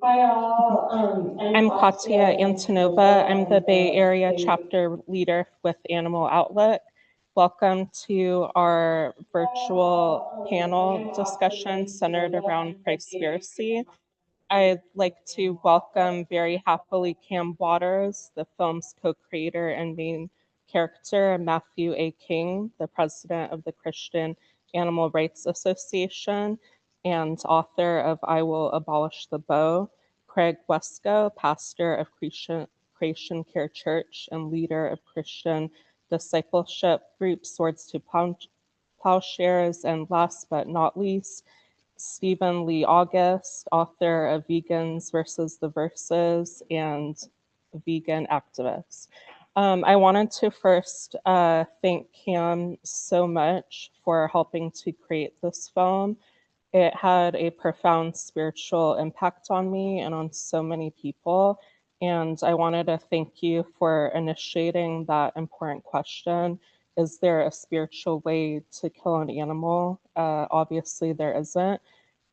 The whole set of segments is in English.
Hi all. I'm Katya Antonova. I'm the Bay Area chapter leader with Animal Outlet. Welcome to our virtual panel discussion centered around Christspiracy. I'd like to welcome very happily Cam Waters, the film's co-creator and main character, Matthew A. King, the president of the Christian Animal Rights Association and author of I Will Abolish the Bow, Craig Wesco, pastor of Creation Care Church and leader of Christian discipleship group Swords to Plowshares, and last but not least, Stephen Lee August, author of Vegans versus the Verses and vegan activist. I wanted to first thank Cam so much for helping to create this film. It had a profound spiritual impact on me and on so many people. And I wanted to thank you for initiating that important question. Is there a spiritual way to kill an animal? Obviously, there isn't.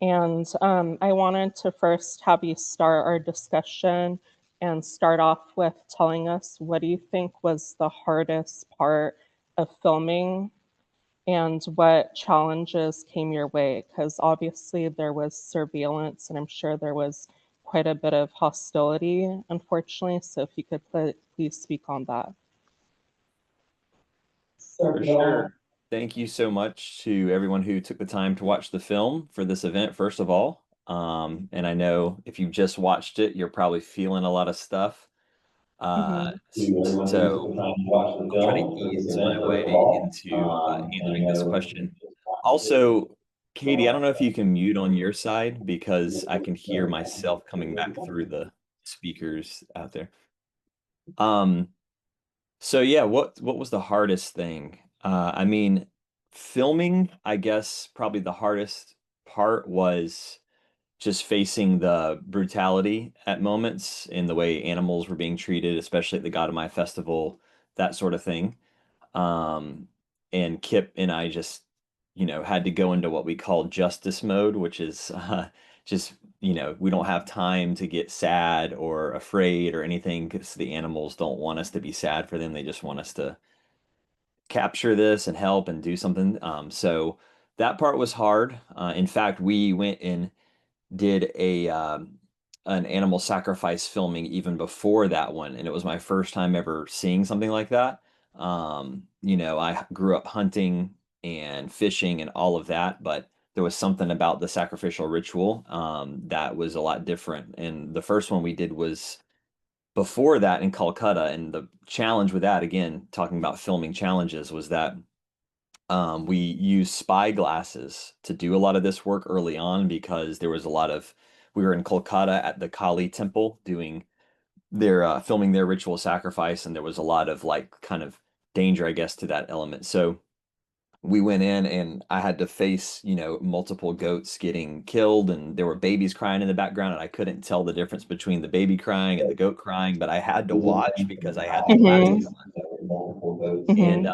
And I wanted to first have you start our discussion and start off with telling us, what do you think was the hardest part of filming and what challenges came your way? Because obviously there was surveillance and I'm sure there was quite a bit of hostility, unfortunately. So if you could please speak on that. For sure. Thank you so much to everyone who took the time to watch the film for this event, first of all. And I know if you just watched it, you're probably feeling a lot of stuff. Mm-hmm. So I'll try to ease my way into answering this question. Also, Katie, I don't know if you can mute on your side because I can hear myself coming back through the speakers out there. Um, so yeah, what was the hardest thing? I mean, filming, I guess probably the hardest part was just facing the brutality at moments in the way animals were being treated, especially at the God of My festival, that sort of thing. Um, and Kip and I just, had to go into what we call justice mode, which is just, we don't have time to get sad or afraid or anything because the animals don't want us to be sad for them. They just want us to capture this and help and do something. So that part was hard. In fact, we went and did an animal sacrifice filming even before that one, and it was my first time ever seeing something like that. I grew up hunting and fishing and all of that, but there was something about the sacrificial ritual that was a lot different. And the first one we did was before that in Calcutta, and the challenge with that, again, talking about filming challenges, was that we used spy glasses to do a lot of this work early on because there was a lot of we were in Kolkata at the Kali temple doing their filming their ritual sacrifice, and there was a lot of like kind of danger, I guess, to that element. So we went in and I had to face, multiple goats getting killed, and there were babies crying in the background, and I couldn't tell the difference between the baby crying and the goat crying, but I had to watch because I had the glasses Mm-hmm. on. And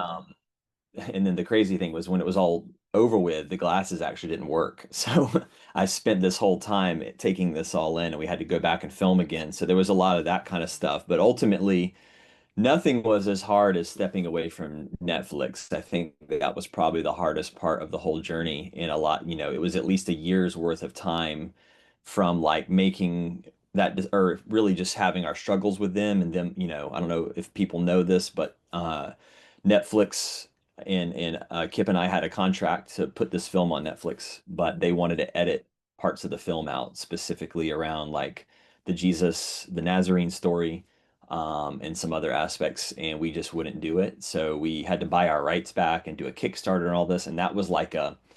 Mm-hmm. and then the crazy thing was when it was all over with, the glasses actually didn't work. So I spent this whole time taking this all in, and we had to go back and film again. So there was a lot of that kind of stuff. But ultimately, nothing was as hard as stepping away from Netflix. I think that was probably the hardest part of the whole journey. In a lot, it was at least a year's worth of time from like making that, or really just having our struggles with them. And then, I don't know if people know this, but Netflix and Kip and I had a contract to put this film on Netflix, but they wanted to edit parts of the film out specifically around like the Nazarene story, and some other aspects, and we just wouldn't do it. So we had to buy our rights back and do a Kickstarter and all this. And that was like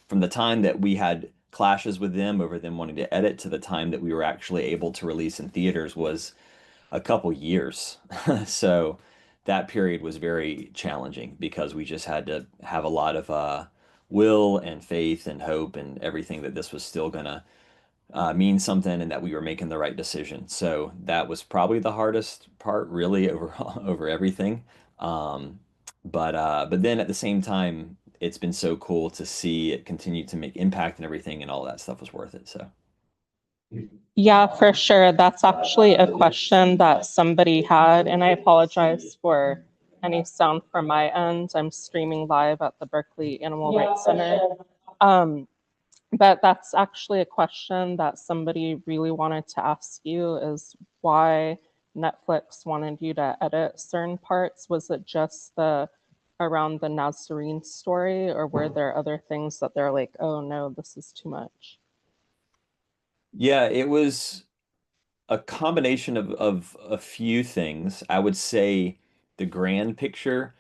from the time that we had clashes with them over them wanting to edit to the time that we were actually able to release in theaters was a couple years. So that period was very challenging because we just had to have a lot of will and faith and hope and everything that this was still gonna mean something and that we were making the right decision. So that was probably the hardest part, really, over over everything. Um, but then at the same time, it's been so cool to see it continue to make impact and everything, and all that stuff was worth it. So Yeah, for sure. That's actually a question that somebody had, and I apologize for any sound from my end. I'm streaming live at the Berkeley Animal Rights Center. Um, but that's actually a question that somebody really wanted to ask you is why Netflix wanted you to edit certain parts. Was it just the around the Nazarene story, or were there other things that they're like, oh no, this is too much? Yeah, it was a combination of a few things. I would say the grand picture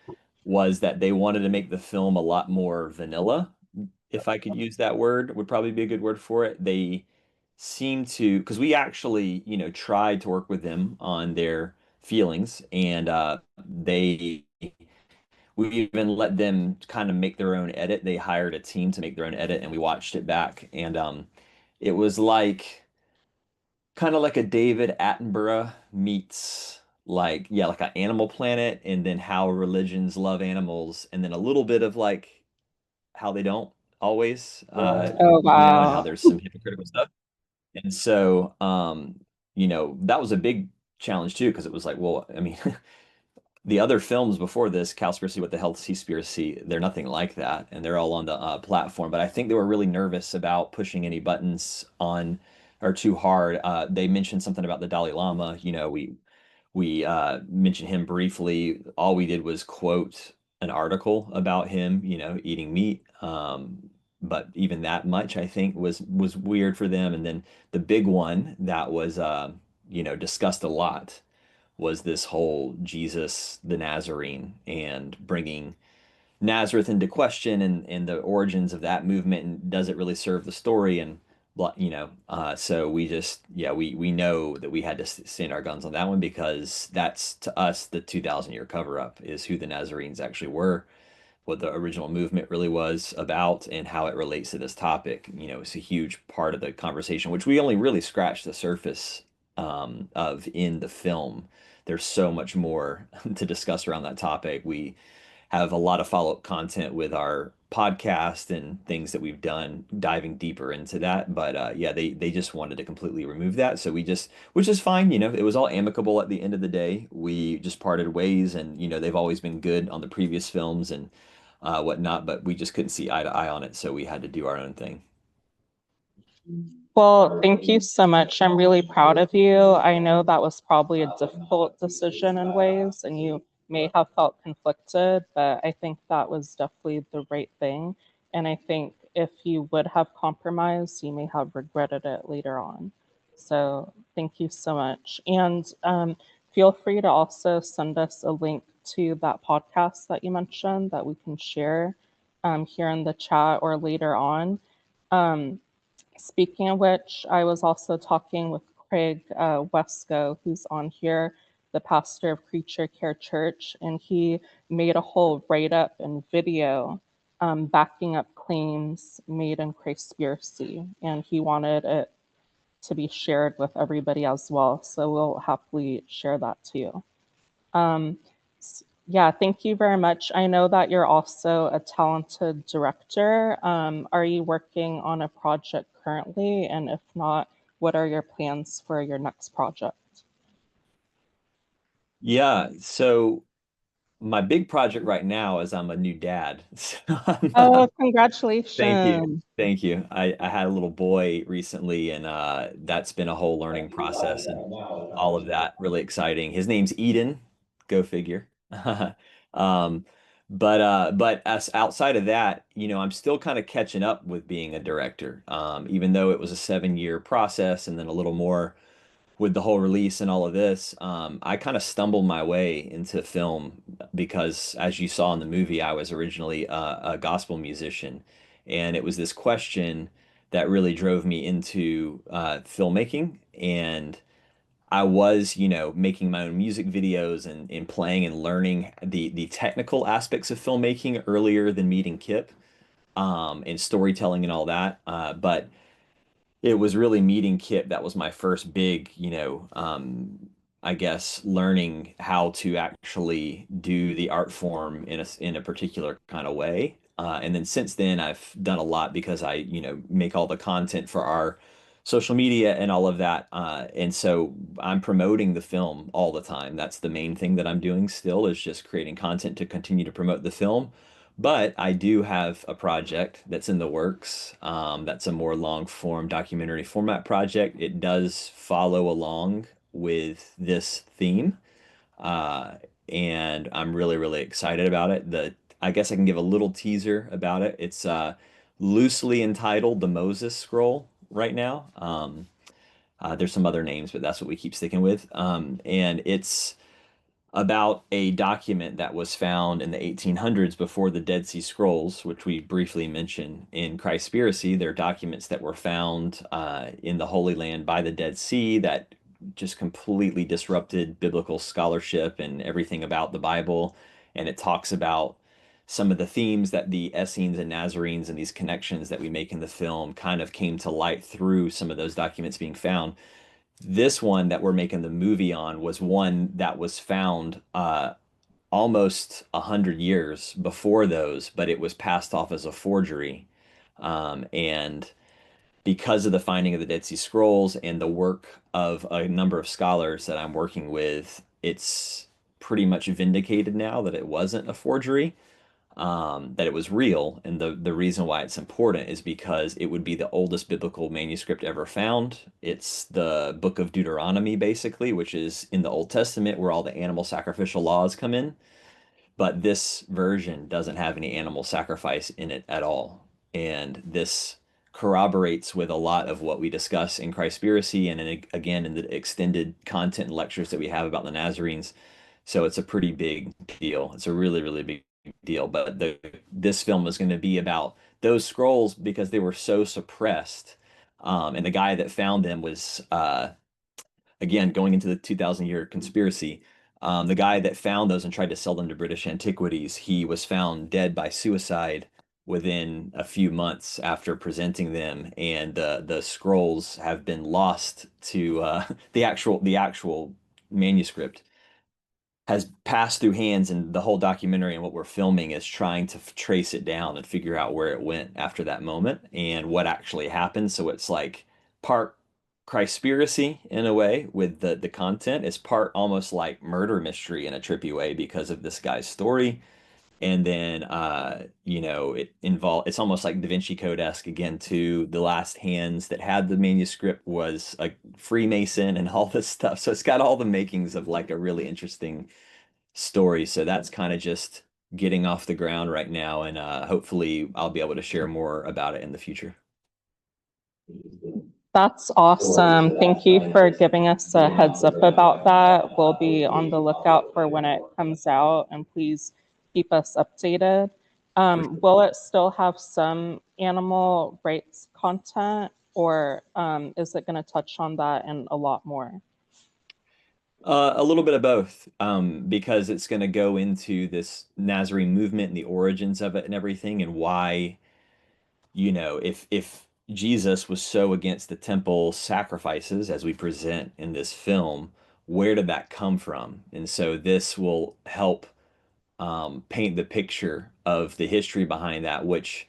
was that they wanted to make the film a lot more vanilla, if I could use that word, would probably be a good word for it. They seem to, because we actually, tried to work with them on their feelings, and they we even let them kind of make their own edit. They hired a team to make their own edit, and we watched it back, and it was like kind of like a David Attenborough meets like yeah, like an Animal Planet, and then how religions love animals, and then a little bit of like how they don't always, Oh, and how wow. there's some hypocritical stuff. And so, that was a big challenge too, because it was like, well, I mean, the other films before this, Cowspiracy, What the Hell, Seaspiracy, they're nothing like that, and they're all on the platform. But I think they were really nervous about pushing any buttons on or too hard. They mentioned something about the Dalai Lama. We mentioned him briefly. All we did was quote an article about him, eating meat. But even that much, I think, was weird for them. And then the big one that was, discussed a lot was this whole Jesus the Nazarene and bringing Nazareth into question and the origins of that movement and does it really serve the story and so we just yeah we know that we had to stand our guns on that one because that's to us the 2,000-year cover up is who the Nazarenes actually were, what the original movement really was about and how it relates to this topic. It's a huge part of the conversation, which we only really scratched the surface of in the film. There's so much more to discuss around that topic. We have a lot of follow-up content with our podcast and things that we've done diving deeper into that. But yeah, they just wanted to completely remove that. So we just, which is fine, it was all amicable at the end of the day. We just parted ways and, they've always been good on the previous films and whatnot, but we just couldn't see eye to eye on it. So we had to do our own thing. Well, thank you so much. I'm really proud of you. I know that was probably a difficult decision in ways, and you may have felt conflicted, but I think that was definitely the right thing. And I think if you would have compromised, you may have regretted it later on. So thank you so much. And feel free to also send us a link to that podcast that you mentioned that we can share here in the chat or later on. Um, Speaking of which, I was also talking with Craig Wesco, who's on here, the pastor of Creature Care Church, and he made a whole write up and video backing up claims made in Christspiracy, and he wanted it to be shared with everybody as well. So we'll happily share that too. Um, yeah, thank you very much. I know that you're also a talented director. Are you working on a project currently? And if not, what are your plans for your next project? Yeah. So my big project right now is I'm a new dad. So Oh, thank you. congratulations. Thank you. I had a little boy recently, and that's been a whole learning process and all of that. Really exciting. His name's Eden. Go figure. Um, but as outside of that, I'm still kind of catching up with being a director. Even though it was a 7-year process and then a little more with the whole release and all of this, I kind of stumbled my way into film because, as you saw in the movie, I was originally a gospel musician, and it was this question that really drove me into filmmaking. And I was, making my own music videos and playing and learning the technical aspects of filmmaking earlier than meeting Kip, and storytelling and all that. But it was really meeting Kip that was my first big, I guess learning how to actually do the art form in a particular kind of way. And then since then, I've done a lot because I, make all the content for our social media and all of that. And so I'm promoting the film all the time. That's the main thing that I'm doing still, is just creating content to continue to promote the film. But I do have a project that's in the works. That's a more long form documentary format project. It does follow along with this theme. Uh, and I'm really, really excited about it. I guess I can give a little teaser about it. It's loosely entitled The Moses Scroll right now. There's some other names, but that's what we keep sticking with. And it's about a document that was found in the 1800s before the Dead Sea Scrolls, which we briefly mentioned in Christspiracy. They're documents that were found in the Holy Land by the Dead Sea that just completely disrupted biblical scholarship and everything about the Bible. And it talks about some of the themes that the Essenes and Nazarenes and these connections that we make in the film kind of came to light through some of those documents being found. This one that we're making the movie on was one that was found almost 100 years before those, but it was passed off as a forgery. And because of the finding of the Dead Sea Scrolls and the work of a number of scholars that I'm working with, it's pretty much vindicated now that it wasn't a forgery, that it was real. And the reason why it's important is because it would be the oldest biblical manuscript ever found. It's the book of Deuteronomy, basically, which is in the Old Testament where all the animal sacrificial laws come in. But this version doesn't have any animal sacrifice in it at all. And this corroborates with a lot of what we discuss in Christspiracy and again in the extended content and lectures that we have about the Nazarenes. So it's a pretty big deal. It's a really, really big deal. But this film is going to be about those scrolls because they were so suppressed. And the guy that found them was again, going into the 2000-year conspiracy, the guy that found those and tried to sell them to British Antiquities, he was found dead by suicide within a few months after presenting them, and the scrolls have been lost to the actual manuscript has passed through hands, and the whole documentary and what we're filming is trying to trace it down and figure out where it went after that moment and what actually happened. So it's like part Christspiracy in a way with the content. It's part almost like murder mystery in a trippy way because of this guy's story. And then it's almost like Da Vinci Code-esque again too. The last hands that had the manuscript was a Freemason and all this stuff. So it's got all the makings of like a really interesting story. So that's kind of just getting off the ground right now, and hopefully I'll be able to share more about it in the future. That's awesome. Thank you for giving us a heads up about that. We'll be on the lookout for when it comes out, and please keep us updated. Will it still have some animal rights content, or is it going to touch on that and a lot more? A little bit of both, because it's going to go into this Nazarene movement and the origins of it and everything, and why, if Jesus was so against the temple sacrifices as we present in this film, where did that come from? And so this will help paint the picture of the history behind that, which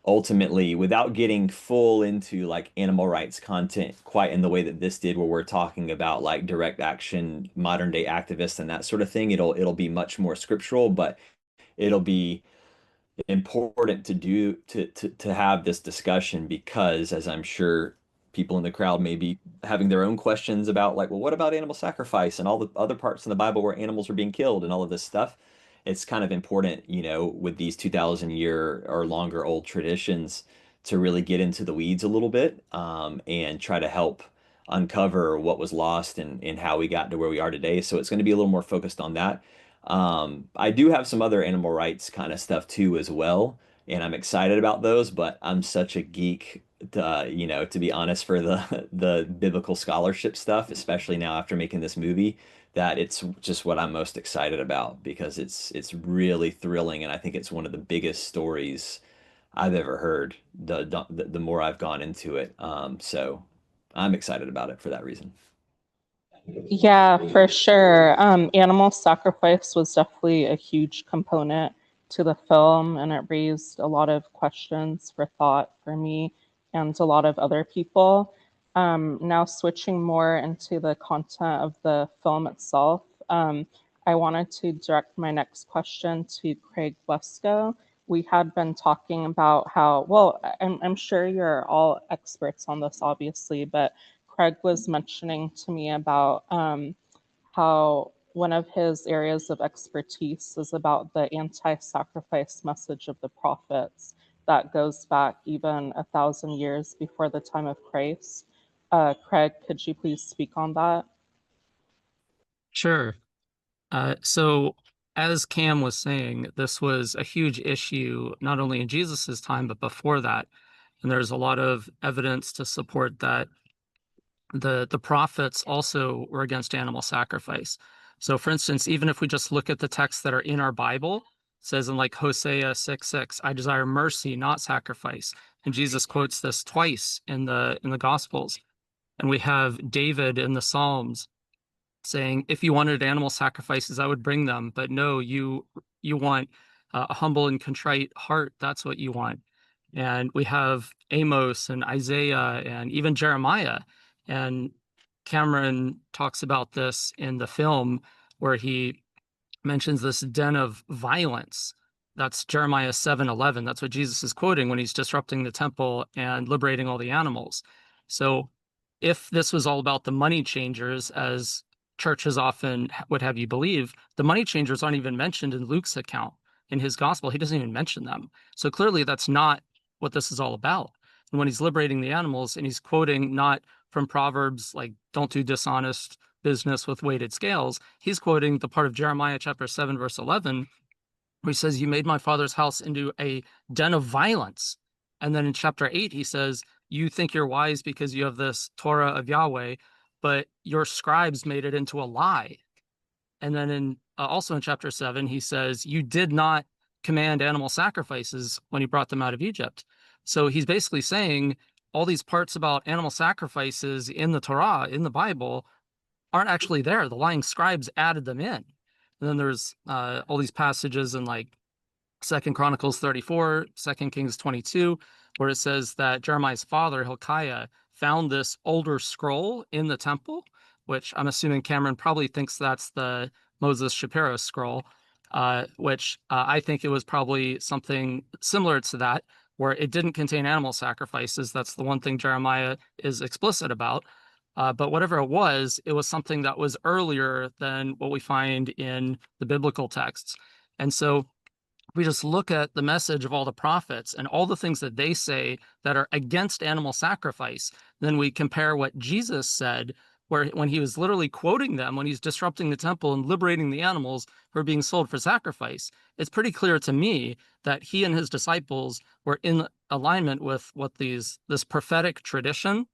ultimately, without getting full into like animal rights content quite in the way that this did, where we're talking about like direct action, modern day activists and that sort of thing, it'll be much more scriptural, but it'll be important to have this discussion because, as I'm sure people in the crowd may be having their own questions about, like, well, what about animal sacrifice and all the other parts in the Bible where animals are being killed and all of this stuff? It's kind of important, with these 2000-year or longer old traditions to really get into the weeds a little bit, and try to help uncover what was lost and how we got to where we are today. So it's going to be a little more focused on that. I do have some other animal rights kind of stuff too as well, and I'm excited about those, but I'm such a geek to be honest, for the biblical scholarship stuff, especially now after making this movie, that it's just what I'm most excited about because it's really thrilling, and I think it's one of the biggest stories I've ever heard, the more I've gone into it. So I'm excited about it for that reason. Yeah, for sure. Animal sacrifice was definitely a huge component to the film, and it raised a lot of questions for thought for me and a lot of other people. Now switching more into the content of the film itself, I wanted to direct my next question to Craig Wesco. We had been talking about how, well, I'm sure you're all experts on this, obviously, but Craig was mentioning to me about how one of his areas of expertise is about the anti-sacrifice message of the prophets that goes back even 1,000 years before the time of Christ. Craig, could you please speak on that? Sure. So as Cam was saying, this was a huge issue, not only in Jesus's time, but before that. And there's a lot of evidence to support that the prophets also were against animal sacrifice. So for instance, even if we just look at the texts that are in our Bible, it says in like Hosea 6:6, I desire mercy, not sacrifice. And Jesus quotes this twice in the Gospels. And we have David in the Psalms saying, if you wanted animal sacrifices, I would bring them. But no, you want a humble and contrite heart. That's what you want. And we have Amos and Isaiah and even Jeremiah. And Cameron talks about this in the film where he mentions this den of violence. That's Jeremiah 7:11. That's what Jesus is quoting when he's disrupting the temple and liberating all the animals. So if this was all about the money changers, as churches often would have you believe, the money changers aren't even mentioned in Luke's account. In his gospel, he doesn't even mention them. So clearly that's not what this is all about. And when he's liberating the animals and he's quoting not from Proverbs like don't do dishonest business with weighted scales, he's quoting the part of Jeremiah chapter 7, verse 11, where he says, you made my father's house into a den of violence. And then in chapter 8, he says, you think you're wise because you have this Torah of Yahweh, but your scribes made it into a lie. And then in also in chapter 7, he says, you did not command animal sacrifices when he brought them out of Egypt. So he's basically saying all these parts about animal sacrifices in the Torah, in the Bible, aren't actually there. The lying scribes added them in. And then there's all these passages in like 2 Chronicles 34, 2 Kings 22, where it says that Jeremiah's father, Hilkiah, found this older scroll in the temple, which I'm assuming Cameron probably thinks that's the Moses Shapiro scroll, which I think it was probably something similar to that, where it didn't contain animal sacrifices. That's the one thing Jeremiah is explicit about. But whatever it was something that was earlier than what we find in the biblical texts. And so we just look at the message of all the prophets and all the things that they say that are against animal sacrifice. Then we compare what Jesus said, where when he was literally quoting them, when he's disrupting the temple and liberating the animals who are being sold for sacrifice, it's pretty clear to me that he and his disciples were in alignment with what this prophetic tradition,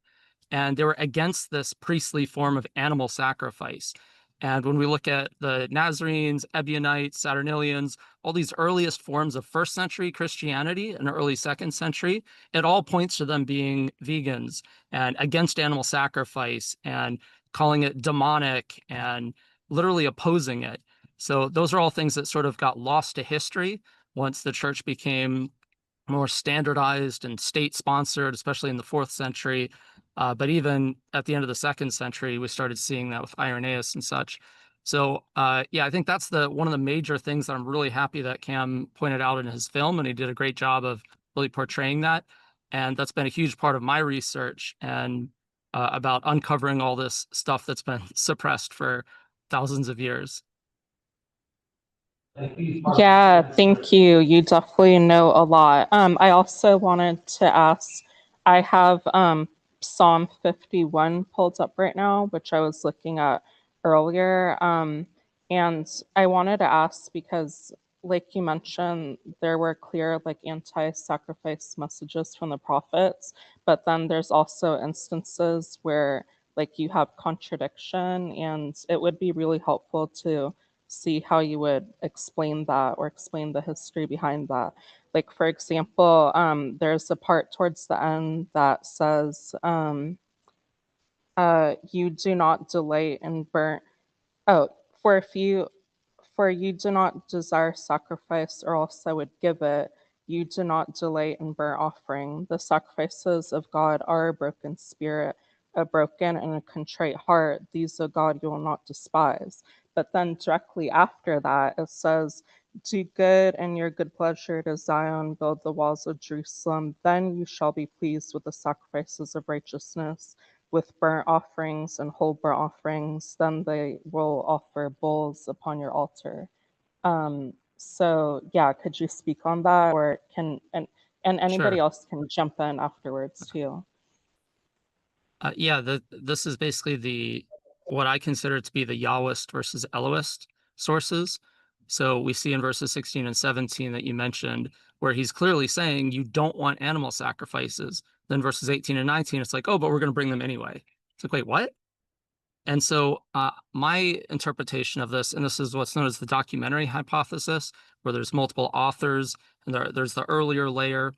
and they were against this priestly form of animal sacrifice. And when we look at the Nazarenes, Ebionites, Saturnalians, all these earliest forms of first century Christianity and early second century, it all points to them being vegans and against animal sacrifice and calling it demonic and literally opposing it. So those are all things that sort of got lost to history once the church became more standardized and state-sponsored, especially in the 4th century. But even at the end of the 2nd century, we started seeing that with Irenaeus and such. So yeah, I think that's one of the major things that I'm really happy that Cam pointed out in his film, and he did a great job of really portraying that. And that's been a huge part of my research and about uncovering all this stuff that's been suppressed for thousands of years. Yeah, thank you. You definitely know a lot. I also wanted to ask, I have Psalm 51 pulled up right now, which I was looking at earlier. And I wanted to ask because, like you mentioned, there were clear like anti-sacrifice messages from the prophets, but then there's also instances where like you have contradiction, and it would be really helpful to see how you would explain that or explain the history behind that. Like, for example, there's a part towards the end that says, you do not delight in burnt, oh, for if you, for you do not desire sacrifice, or else I would give it. You do not delight in burnt offering. The sacrifices of God are a broken spirit, a broken and a contrite heart, these, O God, you will not despise. But then directly after that, it says, do good in your good pleasure to Zion, build the walls of Jerusalem. Then you shall be pleased with the sacrifices of righteousness, with burnt offerings and whole burnt offerings. Then they will offer bulls upon your altar. So yeah, could you speak on that, or and anybody Sure. else can jump in afterwards too. Yeah, this is basically what I consider to be the Yahwist versus Elohist sources. So we see in verses 16 and 17 that you mentioned, where he's clearly saying you don't want animal sacrifices. Then verses 18 and 19, it's like, oh, but we're going to bring them anyway. It's like, wait, what? And so my interpretation of this, and this is what's known as the documentary hypothesis, where there's multiple authors, and there's the earlier layer,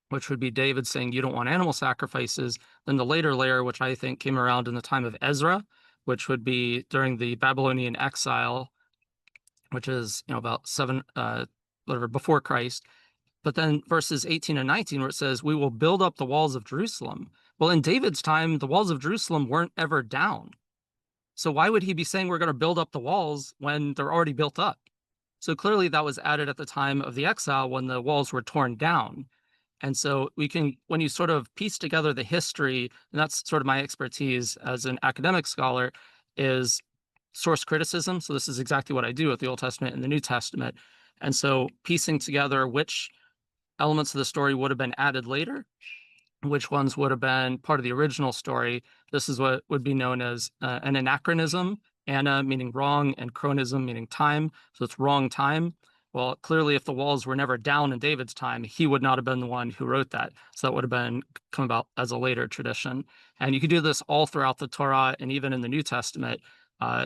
which would be David saying you don't want animal sacrifices. Then the later layer, which I think came around in the time of Ezra, which would be during the Babylonian exile, which is about whatever before Christ. But then verses 18 and 19, where it says, we will build up the walls of Jerusalem. Well, in David's time, the walls of Jerusalem weren't ever down. So why would he be saying we're going to build up the walls when they're already built up? So clearly that was added at the time of the exile when the walls were torn down. And so when you sort of piece together the history, and that's sort of my expertise as an academic scholar, is source criticism. So this is exactly what I do with the Old Testament and the New Testament. And so piecing together which elements of the story would have been added later, which ones would have been part of the original story. This is what would be known as an anachronism, ana meaning wrong, and chronism meaning time. So it's wrong time. Well, clearly, if the walls were never down in David's time, he would not have been the one who wrote that. So that would have been come about as a later tradition. And you could do this all throughout the Torah and even in the New Testament,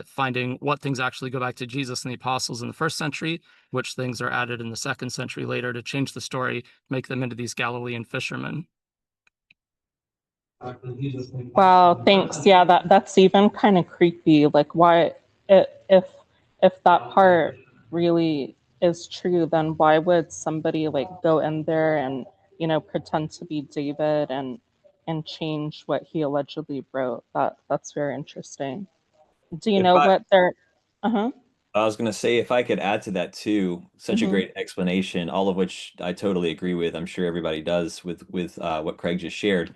finding what things actually go back to Jesus and the apostles in the first century, which things are added in the second century later to change the story, make them into these Galilean fishermen. Wow, thanks. Yeah, that's even kind of creepy. Like, why, if that part really is true, then why would somebody like go in there and pretend to be David and change what he allegedly wrote? That's very interesting. Do you know what they're? Uh-huh. I was going to say, if I could add to that too, such a great explanation, all of which I totally agree with. I'm sure everybody does with what Craig just shared.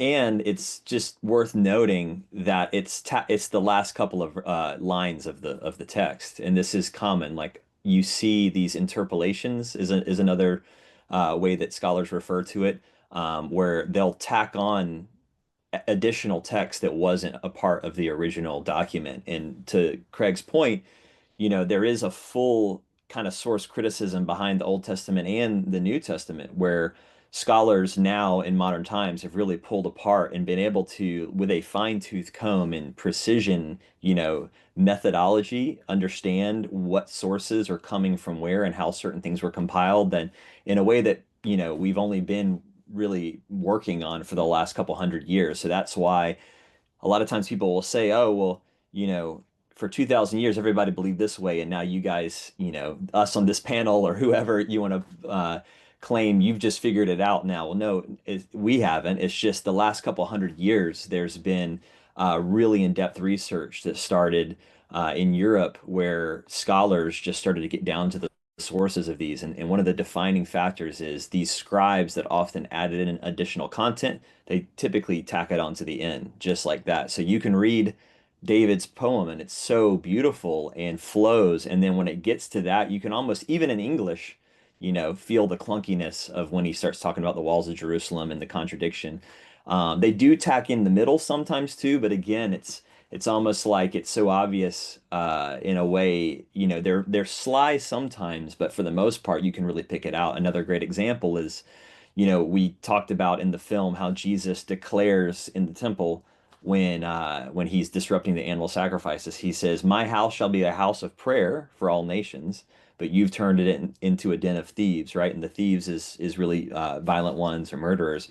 And it's just worth noting that it's the last couple of lines of the text, and this is common. Like you see these interpolations is another way that scholars refer to it, where they'll tack on additional text that wasn't a part of the original document. And to Craig's point, there is a full kind of source criticism behind the Old Testament and the New Testament, where scholars now in modern times have really pulled apart and been able to, with a fine-tooth comb and precision, methodology, understand what sources are coming from where and how certain things were compiled, then in a way that, we've only been really working on for the last couple hundred years. So that's why a lot of times people will say, oh, well, for 2,000 years, everybody believed this way. And now you guys, us on this panel or whoever you want to claim you've just figured it out now. Well, no, we haven't. It's just the last couple hundred years, there's been really in-depth research that started in Europe where scholars just started to get down to the sources of these. And one of the defining factors is these scribes that often added in additional content, they typically tack it onto the end, just like that. So you can read David's poem and it's so beautiful and flows. And then when it gets to that, you can almost, even in English, feel the clunkiness of when he starts talking about the walls of Jerusalem and the contradiction. They do tack in the middle sometimes too, but again, it's almost like it's so obvious in a way, they're sly sometimes, but for the most part, you can really pick it out. Another great example is, we talked about in the film how Jesus declares in the temple when he's disrupting the animal sacrifices, he says, "My house shall be a house of prayer for all nations, but you've turned it into a den of thieves," right? And the thieves is really violent ones or murderers.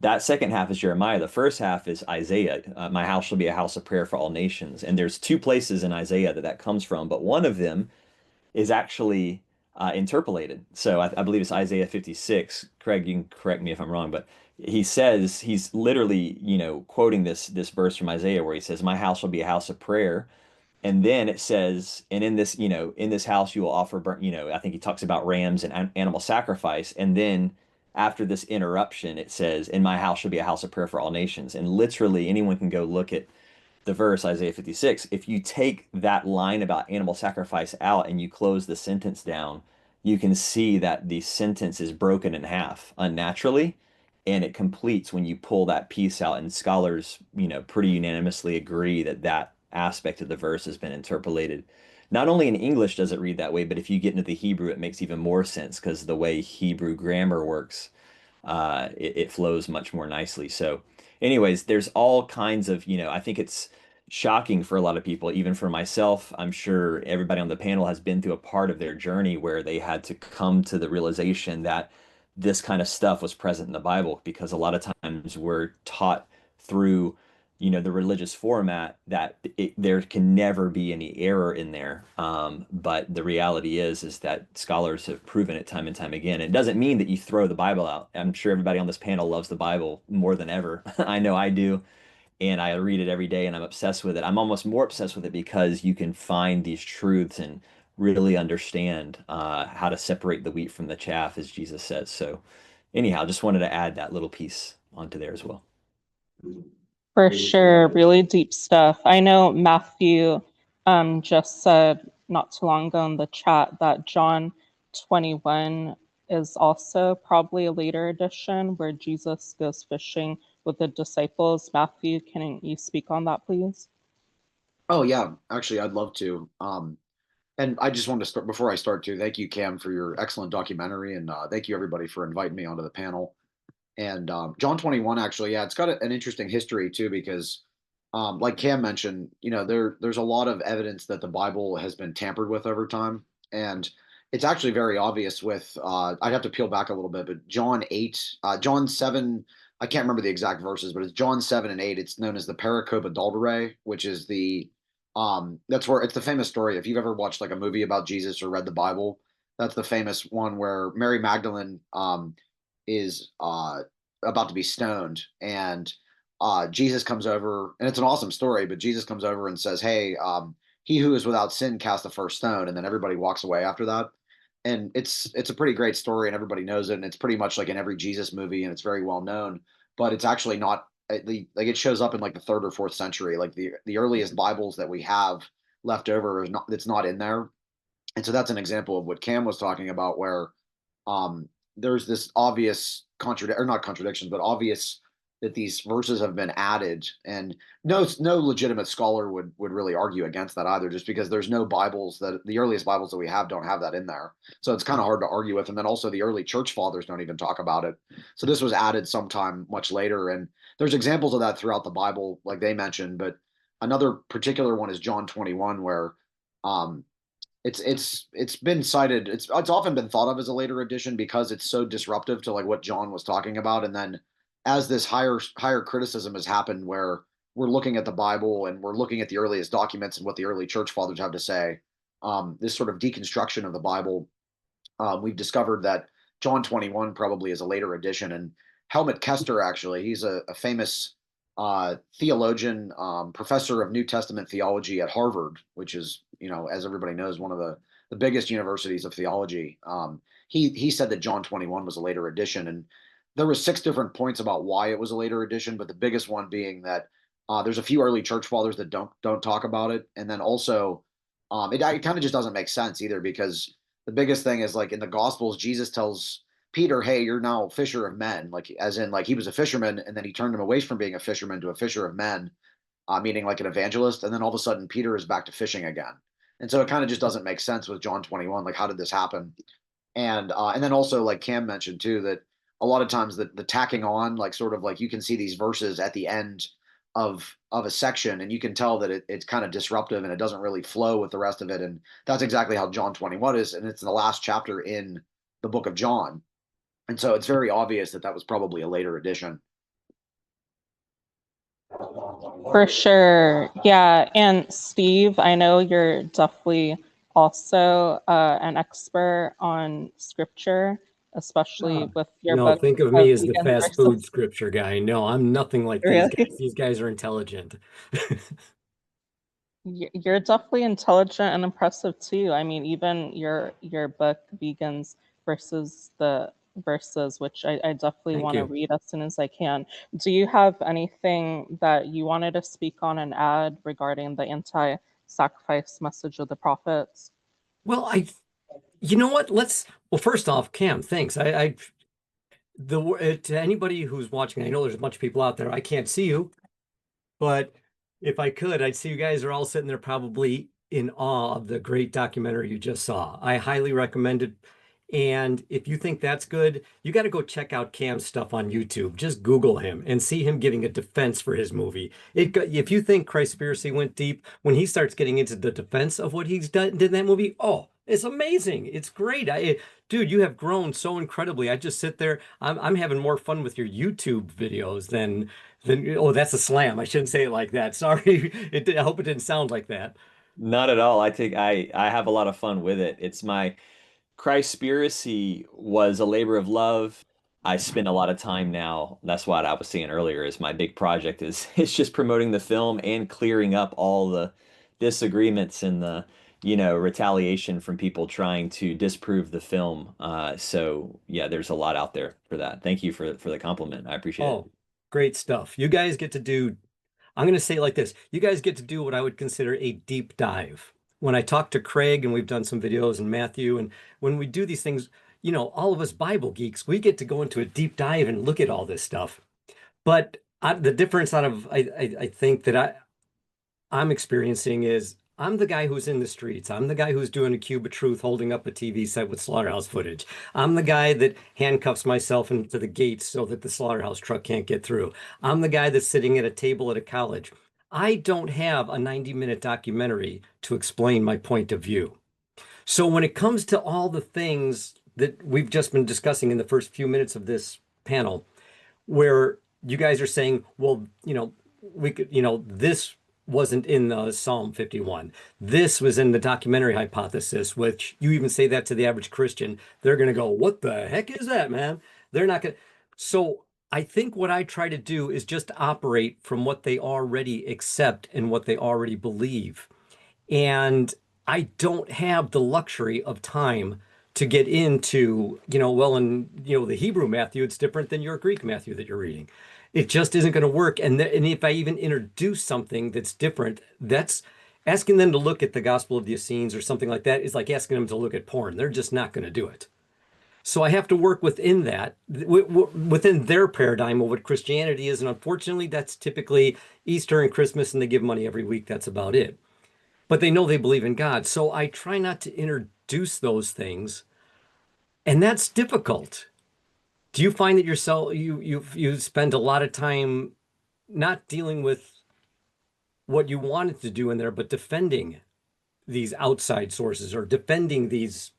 That second half is Jeremiah. The first half is Isaiah. My house shall be a house of prayer for all nations. And there's two places in Isaiah that comes from, but one of them is actually interpolated. So I believe it's Isaiah 56. Craig, you can correct me if I'm wrong, but he says, he's literally, quoting this verse from Isaiah where he says, "My house shall be a house of prayer." And then it says, and in this, in this house you will offer burnt, I think he talks about rams and animal sacrifice. And then after this interruption, it says, "In my house shall be a house of prayer for all nations." And literally anyone can go look at the verse, Isaiah 56. If you take that line about animal sacrifice out and you close the sentence down, you can see that the sentence is broken in half unnaturally, and it completes when you pull that piece out. And scholars, pretty unanimously agree that that aspect of the verse has been interpolated. Not only in English does it read that way, but if you get into the Hebrew, it makes even more sense because the way Hebrew grammar works, it flows much more nicely. So, anyways, there's all kinds of, I think it's shocking for a lot of people, even for myself. I'm sure everybody on the panel has been through a part of their journey where they had to come to the realization that this kind of stuff was present in the Bible, because a lot of times we're taught through the religious format that there can never be any error in there. But the reality is that scholars have proven it time and time again. It doesn't mean that you throw the Bible out. I'm sure everybody on this panel loves the Bible more than ever. I know I do. And I read it every day and I'm obsessed with it. I'm almost more obsessed with it because you can find these truths and really understand how to separate the wheat from the chaff, as Jesus says. So anyhow, just wanted to add that little piece onto there as well. For sure, really deep stuff. I know Matthew just said not too long ago in the chat that John 21 is also probably a later edition where Jesus goes fishing with the disciples. Matthew, can you speak on that, please? Oh yeah, actually, I'd love to. And I just wanted to start before I start too. Thank you, Cam, for your excellent documentary, and thank you everybody for inviting me onto the panel. And John 21, actually, yeah, it's got an interesting history too, because like Cam mentioned, there's a lot of evidence that the Bible has been tampered with over time, and it's actually very obvious with I'd have to peel back a little bit, but John 8, John 7, I can't remember the exact verses, but it's John 7 and 8. It's known as the pericope adulterae, which is that's where it's the famous story. If you've ever watched like a movie about Jesus or read the Bible, that's the famous one where Mary Magdalene is about to be stoned, and Jesus comes over, and it's an awesome story. But Jesus comes over and says, "Hey, he who is without sin cast the first stone," and then everybody walks away after that. And it's a pretty great story, and everybody knows it, and it's pretty much like in every Jesus movie, and it's very well known. But it's actually not like it shows up in like the third or fourth century, like the earliest Bibles that we have left over is not it's not in there. And so that's an example of what Cam was talking about, where um, there's this obvious or not contradictions, but obvious that these verses have been added, and no legitimate scholar would really argue against that either, just because there's no Bibles that the earliest Bibles that we have don't have that in there, so it's kind of hard to argue with. And then also the early church fathers don't even talk about it, so this was added sometime much later, and there's examples of that throughout the Bible, like they mentioned. But another particular one is John 21, where um, it's been cited. It's often been thought of as a later edition because it's so disruptive to like what John was talking about. And then as this higher criticism has happened, where we're looking at the Bible and we're looking at the earliest documents and what the early church fathers have to say, this sort of deconstruction of the Bible, we've discovered that John 21 probably is a later edition. And Helmut Kester, actually, he's a famous theologian, professor of New Testament theology at Harvard, which is, as everybody knows, one of the biggest universities of theology. He said that John 21 was a later edition, and there were 6 different points about why it was a later edition, but the biggest one being that there's a few early church fathers that don't talk about it, and then also it kind of just doesn't make sense either, because the biggest thing is like in the Gospels, Jesus tells Peter, "Hey, you're now a fisher of men," like as in like he was a fisherman, and then he turned him away from being a fisherman to a fisher of men, meaning like an evangelist, and then all of a sudden Peter is back to fishing again. And so it kind of just doesn't make sense with John 21. Like, how did this happen? And then also, like Cam mentioned too, that a lot of times the tacking on, like sort of like you can see these verses at the end of a section, and you can tell that it's kind of disruptive and it doesn't really flow with the rest of it. And that's exactly how John 21 is, and it's the last chapter in the book of John. And so it's very obvious that that was probably a later edition. For sure. Yeah. And Steve, I know you're definitely also an expert on scripture, especially with your No, book. think of me as the Vegan fast food versus- scripture guy. No, I'm nothing like these Really? guys. These guys are intelligent. You're definitely intelligent and impressive too. I mean, even your book, Vegans versus the Verses, which I definitely Thank want to you. read as soon as I can. Do you have anything that you wanted to speak on and add regarding the anti-sacrifice message of the prophets? Well, you know what? Well, first off, Cam, thanks. To anybody who's watching, I know there's a bunch of people out there. I can't see you, but if I could, I'd see you guys are all sitting there probably in awe of the great documentary you just saw. I highly recommend it. And if you think that's good, you got to go check out Cam's stuff on YouTube. Just Google him and see him giving a defense for his movie. If you think Christspiracy went deep, when he starts getting into the defense of what he's did in that movie, oh, it's amazing. It's great. Dude, you have grown so incredibly. I just sit there. I'm having more fun with your YouTube videos than oh, that's a slam. I shouldn't say it like that. Sorry. I hope it didn't sound like that. Not at all. I have a lot of fun with it. It's my Christspiracy was a labor of love. I spend a lot of time now. That's what I was saying earlier is my big project is it's just promoting the film and clearing up all the disagreements and the, retaliation from people trying to disprove the film. So yeah, there's a lot out there for that. Thank you for the compliment. I appreciate it. Oh, great stuff. You guys get to do, I'm going to say it like this. You guys get to do what I would consider a deep dive. When I talk to Craig and we've done some videos and Matthew, and when we do these things, all of us Bible geeks, we get to go into a deep dive and look at all this stuff. But the difference I think that I'm experiencing is I'm the guy who's in the streets. I'm the guy who's doing a cube of truth, holding up a TV set with slaughterhouse footage. I'm the guy that handcuffs myself into the gates so that the slaughterhouse truck can't get through. I'm the guy that's sitting at a table at a college. I don't have a 90-minute documentary to explain my point of view. So when it comes to all the things that we've just been discussing in the first few minutes of this panel, where you guys are saying, well, we could, this wasn't in the Psalm 51. This was in the documentary hypothesis, which you even say that to the average Christian, they're going to go, what the heck is that, man? They're not going to. So I think what I try to do is just operate from what they already accept and what they already believe. And I don't have the luxury of time to get into, well, in, the Hebrew Matthew, it's different than your Greek Matthew that you're reading. It just isn't going to work. And if I even introduce something that's different, that's asking them to look at the Gospel of the Essenes or something like that is like asking them to look at porn. They're just not going to do it. So I have to work within that, within their paradigm of what Christianity is. And unfortunately, that's typically Easter and Christmas, and they give money every week. That's about it. But they know they believe in God. So I try not to introduce those things. And that's difficult. Do you find that you spend a lot of time not dealing with what you wanted to do in there, but defending these outside sources or defending these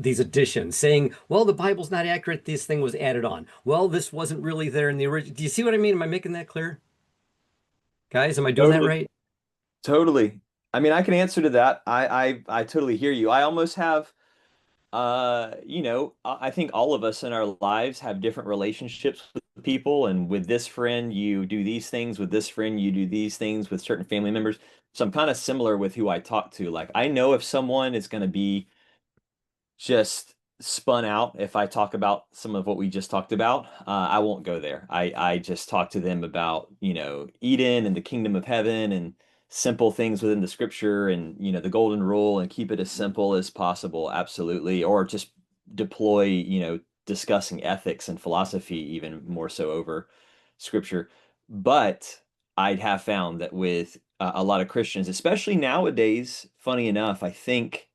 additions, saying, well, the Bible's not accurate. This thing was added on. Well, this wasn't really there in the original. Do you see what I mean? Am I making that clear? Guys, am I doing that Totally. right? Totally. I mean, I can answer to that. I totally hear you. I almost have I think all of us in our lives have different relationships with people, and with this friend, you do these things, with this friend, you do these things with certain family members. So I'm kind of similar with who I talk to. Like, I know if someone is going to be just spun out if I talk about some of what we just talked about. I won't go there. I just talk to them about, Eden and the kingdom of heaven and simple things within the scripture and, the golden rule and keep it as simple as possible. Absolutely. Or just deploy, discussing ethics and philosophy even more so over scripture. But I'd have found that with a lot of Christians, especially nowadays, funny enough, I think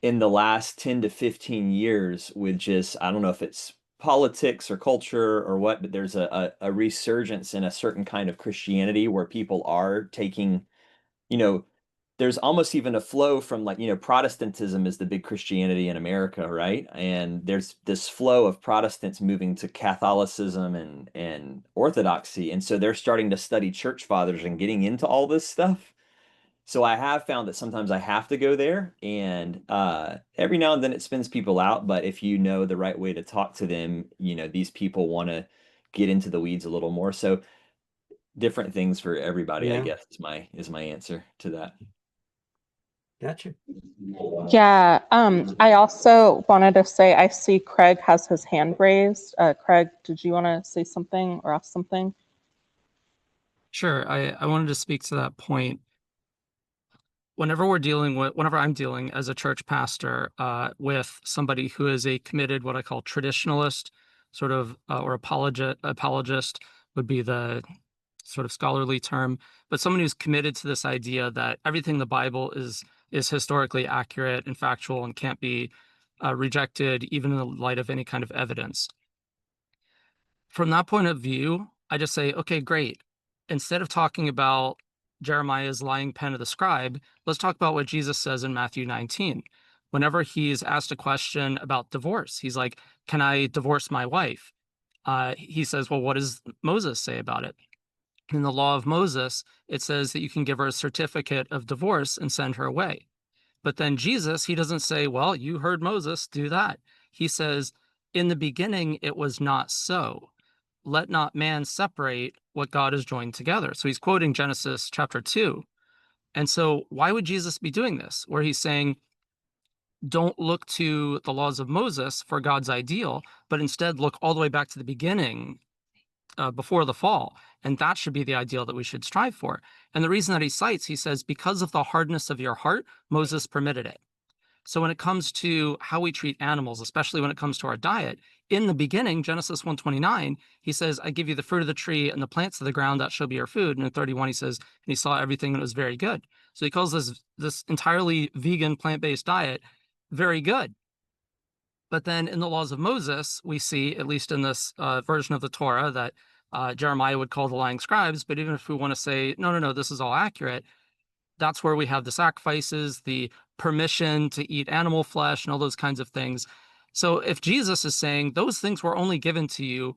in the last 10 to 15 years with just, I don't know if it's politics or culture or what, but there's a resurgence in a certain kind of Christianity where people are taking, you know, there's almost even a flow from like, Protestantism is the big Christianity in America, right? And there's this flow of Protestants moving to Catholicism and Orthodoxy. And so they're starting to study church fathers and getting into all this stuff. So I have found that sometimes I have to go there, and every now and then it spins people out. But if you know the right way to talk to them, these people want to get into the weeds a little more. So different things for everybody, I Yeah. guess, is my answer to that. Gotcha. Yeah, I also wanted to say I see Craig has his hand raised. Craig, did you want to say something or ask something? Sure. I wanted to speak to that point. Whenever I'm dealing as a church pastor with somebody who is a committed, what I call traditionalist, sort of, or apologist would be the sort of scholarly term, but someone who's committed to this idea that everything in the Bible is historically accurate and factual and can't be rejected, even in the light of any kind of evidence. From that point of view, I just say, okay, great. Instead of talking about Jeremiah's lying pen of the scribe, let's talk about what Jesus says in Matthew 19. Whenever he's asked a question about divorce, he's like, can I divorce my wife? He says, well, what does Moses say about it? In the law of Moses, it says that you can give her a certificate of divorce and send her away. But then Jesus, he doesn't say, well, you heard Moses, do that. He says, in the beginning, it was not so. Let not man separate what God has joined together. So he's quoting Genesis chapter 2. And so why would Jesus be doing this? Where he's saying, don't look to the laws of Moses for God's ideal, but instead look all the way back to the beginning before the fall. And that should be the ideal that we should strive for. And the reason that he cites, he says, because of the hardness of your heart, Moses permitted it. So when it comes to how we treat animals, especially when it comes to our diet, in the beginning, Genesis 1:29, he says, I give you the fruit of the tree and the plants of the ground, that shall be your food. And in 31, he says, and he saw everything and it was very good. So he calls this entirely vegan, plant-based diet very good. But then in the laws of Moses, we see, at least in this version of the Torah, that Jeremiah would call the lying scribes. But even if we want to say, no, this is all accurate, that's where we have the sacrifices, the permission to eat animal flesh, and all those kinds of things. So if Jesus is saying those things were only given to you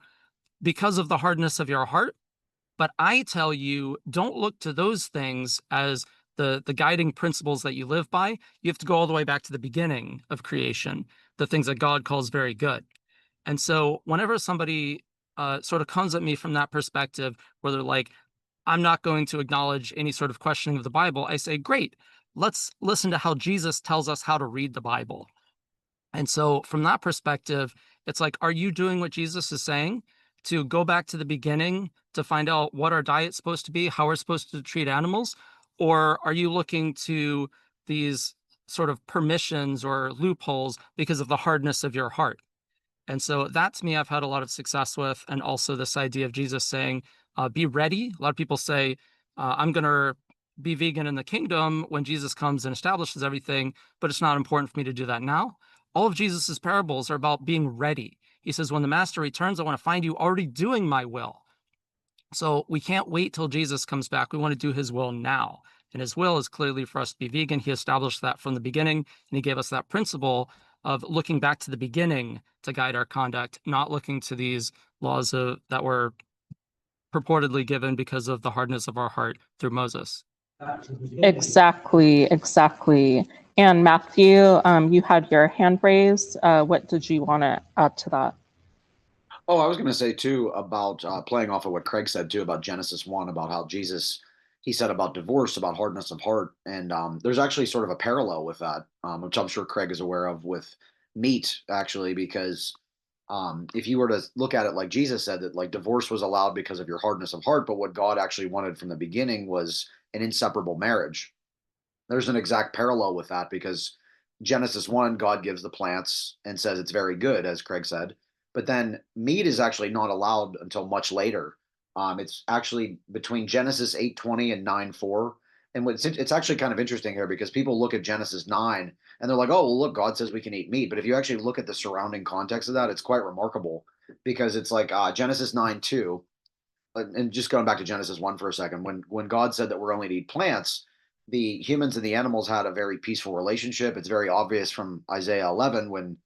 because of the hardness of your heart, but I tell you, don't look to those things as the guiding principles that you live by. You have to go all the way back to the beginning of creation, the things that God calls very good. And so whenever somebody sort of comes at me from that perspective, where they're like, I'm not going to acknowledge any sort of questioning of the Bible, I say, great, let's listen to how Jesus tells us how to read the Bible. And so from that perspective, it's like, are you doing what Jesus is saying? To go back to the beginning to find out what our diet's supposed to be, how we're supposed to treat animals? Or are you looking to these sort of permissions or loopholes because of the hardness of your heart? And so that, to me, I've had a lot of success with. And also this idea of Jesus saying, be ready. A lot of people say, I'm going to be vegan in the kingdom when Jesus comes and establishes everything, but it's not important for me to do that now. All of Jesus's parables are about being ready. He says, when the master returns, I want to find you already doing my will. So we can't wait till Jesus comes back. We want to do his will now. And his will is clearly for us to be vegan. He established that from the beginning, and he gave us that principle of looking back to the beginning to guide our conduct, not looking to these laws that were purportedly given because of the hardness of our heart through Moses. Exactly. And Matthew, you had your hand raised. What did you want to add to that? Oh, I was going to say too about playing off of what Craig said too about Genesis 1, about how Jesus, he said about divorce, about hardness of heart. And there's actually sort of a parallel with that, which I'm sure Craig is aware of with meat, actually, because if you were to look at it like Jesus said, that like divorce was allowed because of your hardness of heart, but what God actually wanted from the beginning was an inseparable marriage. There's an exact parallel with that because Genesis 1, God gives the plants and says it's very good, as Craig said. But then meat is actually not allowed until much later. It's actually between Genesis 8:20 and 9:4. And it's actually kind of interesting here because people look at Genesis 9 and they're like, oh, well, look, God says we can eat meat. But if you actually look at the surrounding context of that, it's quite remarkable because it's like Genesis 9:2. And just going back to Genesis 1 for a second, when God said that we're only to eat plants, the humans and the animals had a very peaceful relationship. It's very obvious from Isaiah 11 when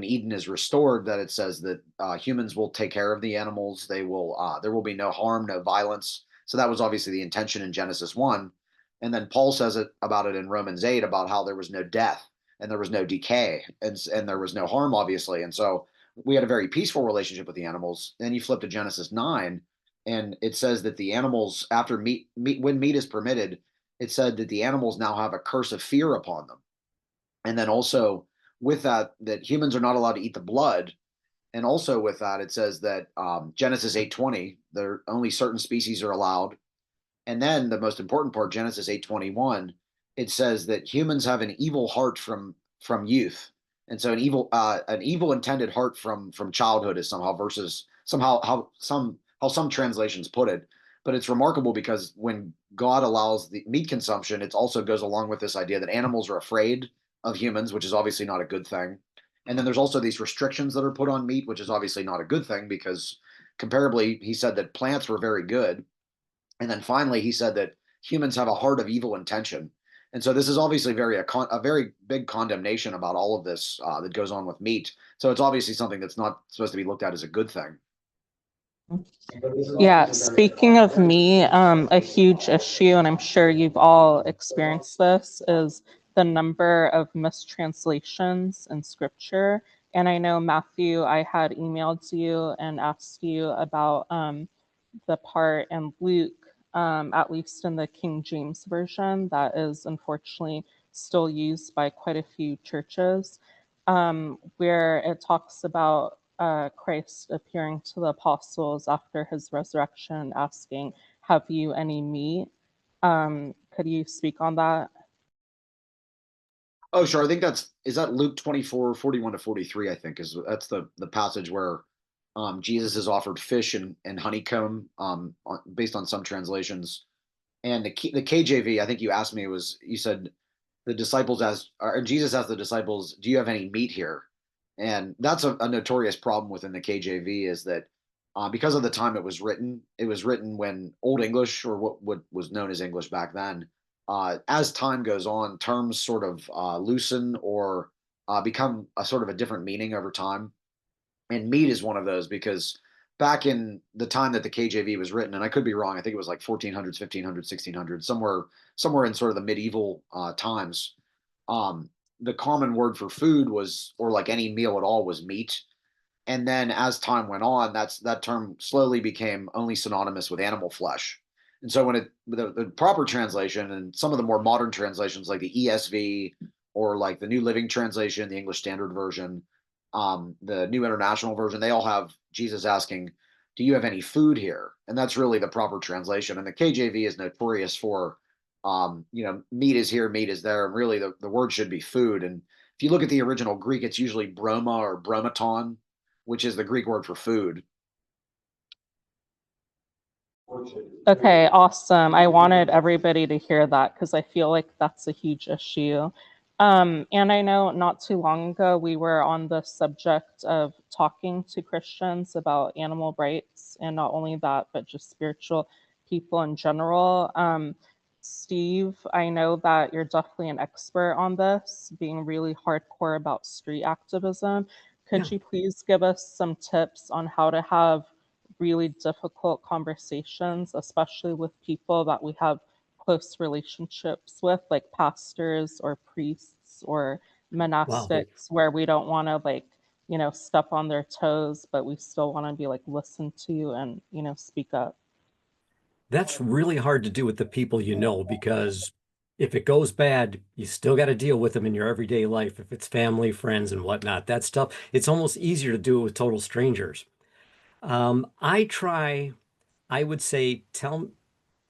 Eden is restored that it says that humans will take care of the animals. They will there will be no harm, no violence. So that was obviously the intention in Genesis 1. And then Paul says it about it in Romans 8 about how there was no death and there was no decay and there was no harm, obviously. And so we had a very peaceful relationship with the animals. Then you flip to Genesis 9, and it says that the animals, after when meat is permitted, it said that the animals now have a curse of fear upon them. And then also with that, that humans are not allowed to eat the blood. And also with that, it says that Genesis 8:20, there only certain species are allowed. And then the most important part, Genesis 8:21, it says that humans have an evil heart from youth. And so an evil intended heart from childhood is somehow versus somehow how some translations put it. But it's remarkable because when God allows the meat consumption, it also goes along with this idea that animals are afraid of humans, which is obviously not a good thing. And then there's also these restrictions that are put on meat, which is obviously not a good thing because comparably, he said that plants were very good. And then finally, he said that humans have a heart of evil intention. And so this is obviously a very big condemnation about all of this that goes on with meat. So it's obviously something that's not supposed to be looked at as a good thing. Yeah, speaking of me, a huge issue, and I'm sure you've all experienced this, is the number of mistranslations in scripture. And I know, Matthew, I had emailed you and asked you about the part in Luke, at least in the King James Version, that is unfortunately still used by quite a few churches, where it talks about Christ appearing to the apostles after his resurrection, asking, "Have you any meat?" Could you speak on that? Oh, sure. I think is that Luke 24:41-43, I think that's the passage where Jesus is offered fish and honeycomb based on some translations. And the KJV, I think you asked me, you said the disciples or Jesus asked the disciples, "Do you have any meat here?" And that's a notorious problem within the KJV is that because of the time it was written when Old English, or what was known as English back then, as time goes on, terms sort of loosen or become a sort of a different meaning over time. And meat is one of those because back in the time that the KJV was written, and I could be wrong, I think it was like 1400s, 1500s, 1600s, somewhere in sort of the medieval times. The common word for food was, or like any meal at all, was meat. And then as time went on, that term slowly became only synonymous with animal flesh. And so when the proper translation and some of the more modern translations like the ESV or like the New Living Translation, the English Standard Version, the New International Version, they all have Jesus asking, "Do you have any food here?" And that's really the proper translation. And the KJV is notorious for, meat is here, meat is there. And really the word should be food. And if you look at the original Greek, it's usually broma or bromaton, which is the Greek word for food. Okay, awesome. I wanted everybody to hear that because I feel like that's a huge issue. And I know not too long ago we were on the subject of talking to Christians about animal rights, and not only that, but just spiritual people in general. Steve, I know that you're definitely an expert on this, being really hardcore about street activism. Yeah. Could you please give us some tips on how to have really difficult conversations, especially with people that we have close relationships with, like pastors or priests or monastics, where we don't want to step on their toes, but we still want to be like listened to and, speak up? That's really hard to do with the people you know, because if it goes bad, you still got to deal with them in your everyday life. If it's family, friends, and whatnot, that stuff, it's almost easier to do it with total strangers. I would say,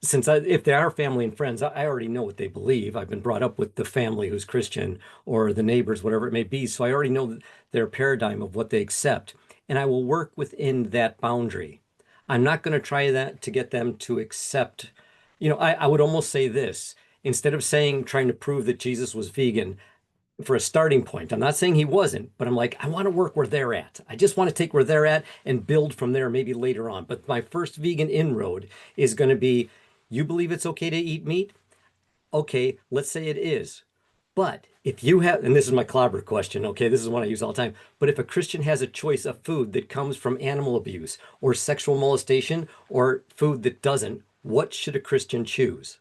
if they are family and friends, I already know what they believe. I've been brought up with the family who's Christian or the neighbors, whatever it may be. So I already know their paradigm of what they accept. And I will work within that boundary. I'm not going to try to get them to accept, I would almost say this, instead of trying to prove that Jesus was vegan, for a starting point. I'm not saying he wasn't, but I'm like, I want to work where they're at. I just want to take where they're at and build from there maybe later on. But my first vegan inroad is going to be, you believe it's okay to eat meat? Okay, let's say it is. But if you have, and this is my clobber question, okay, this is one I use all the time, but if a Christian has a choice of food that comes from animal abuse or sexual molestation or food that doesn't, what should a Christian choose?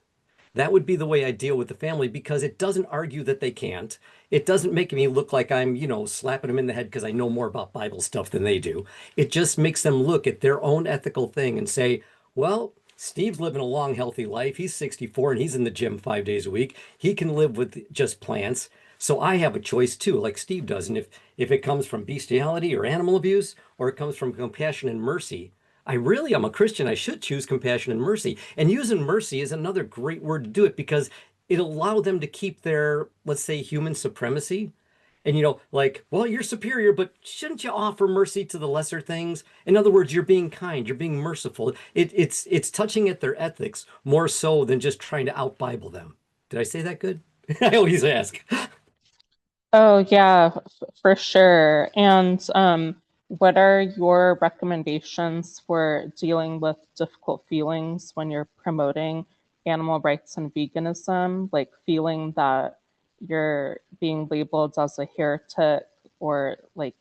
That would be the way I deal with the family because it doesn't argue that they can't. It doesn't make me look like I'm, slapping them in the head because I know more about Bible stuff than they do. It just makes them look at their own ethical thing and say, well, Steve's living a long, healthy life. He's 64 and he's in the gym 5 days a week. He can live with just plants. So I have a choice too, like Steve does. And if it comes from bestiality or animal abuse, or it comes from compassion and mercy, I'm a Christian. I should choose compassion and mercy. And using mercy is another great word to do it because it'll allow them to keep their, let's say, human supremacy. And like, well, you're superior, but shouldn't you offer mercy to the lesser things? In other words, you're being kind, you're being merciful. It's touching at their ethics more so than just trying to out-Bible them. Did I say that good? I always ask. Oh, yeah, for sure. And what are your recommendations for dealing with difficult feelings when you're promoting animal rights and veganism, like feeling that you're being labeled as a heretic or like,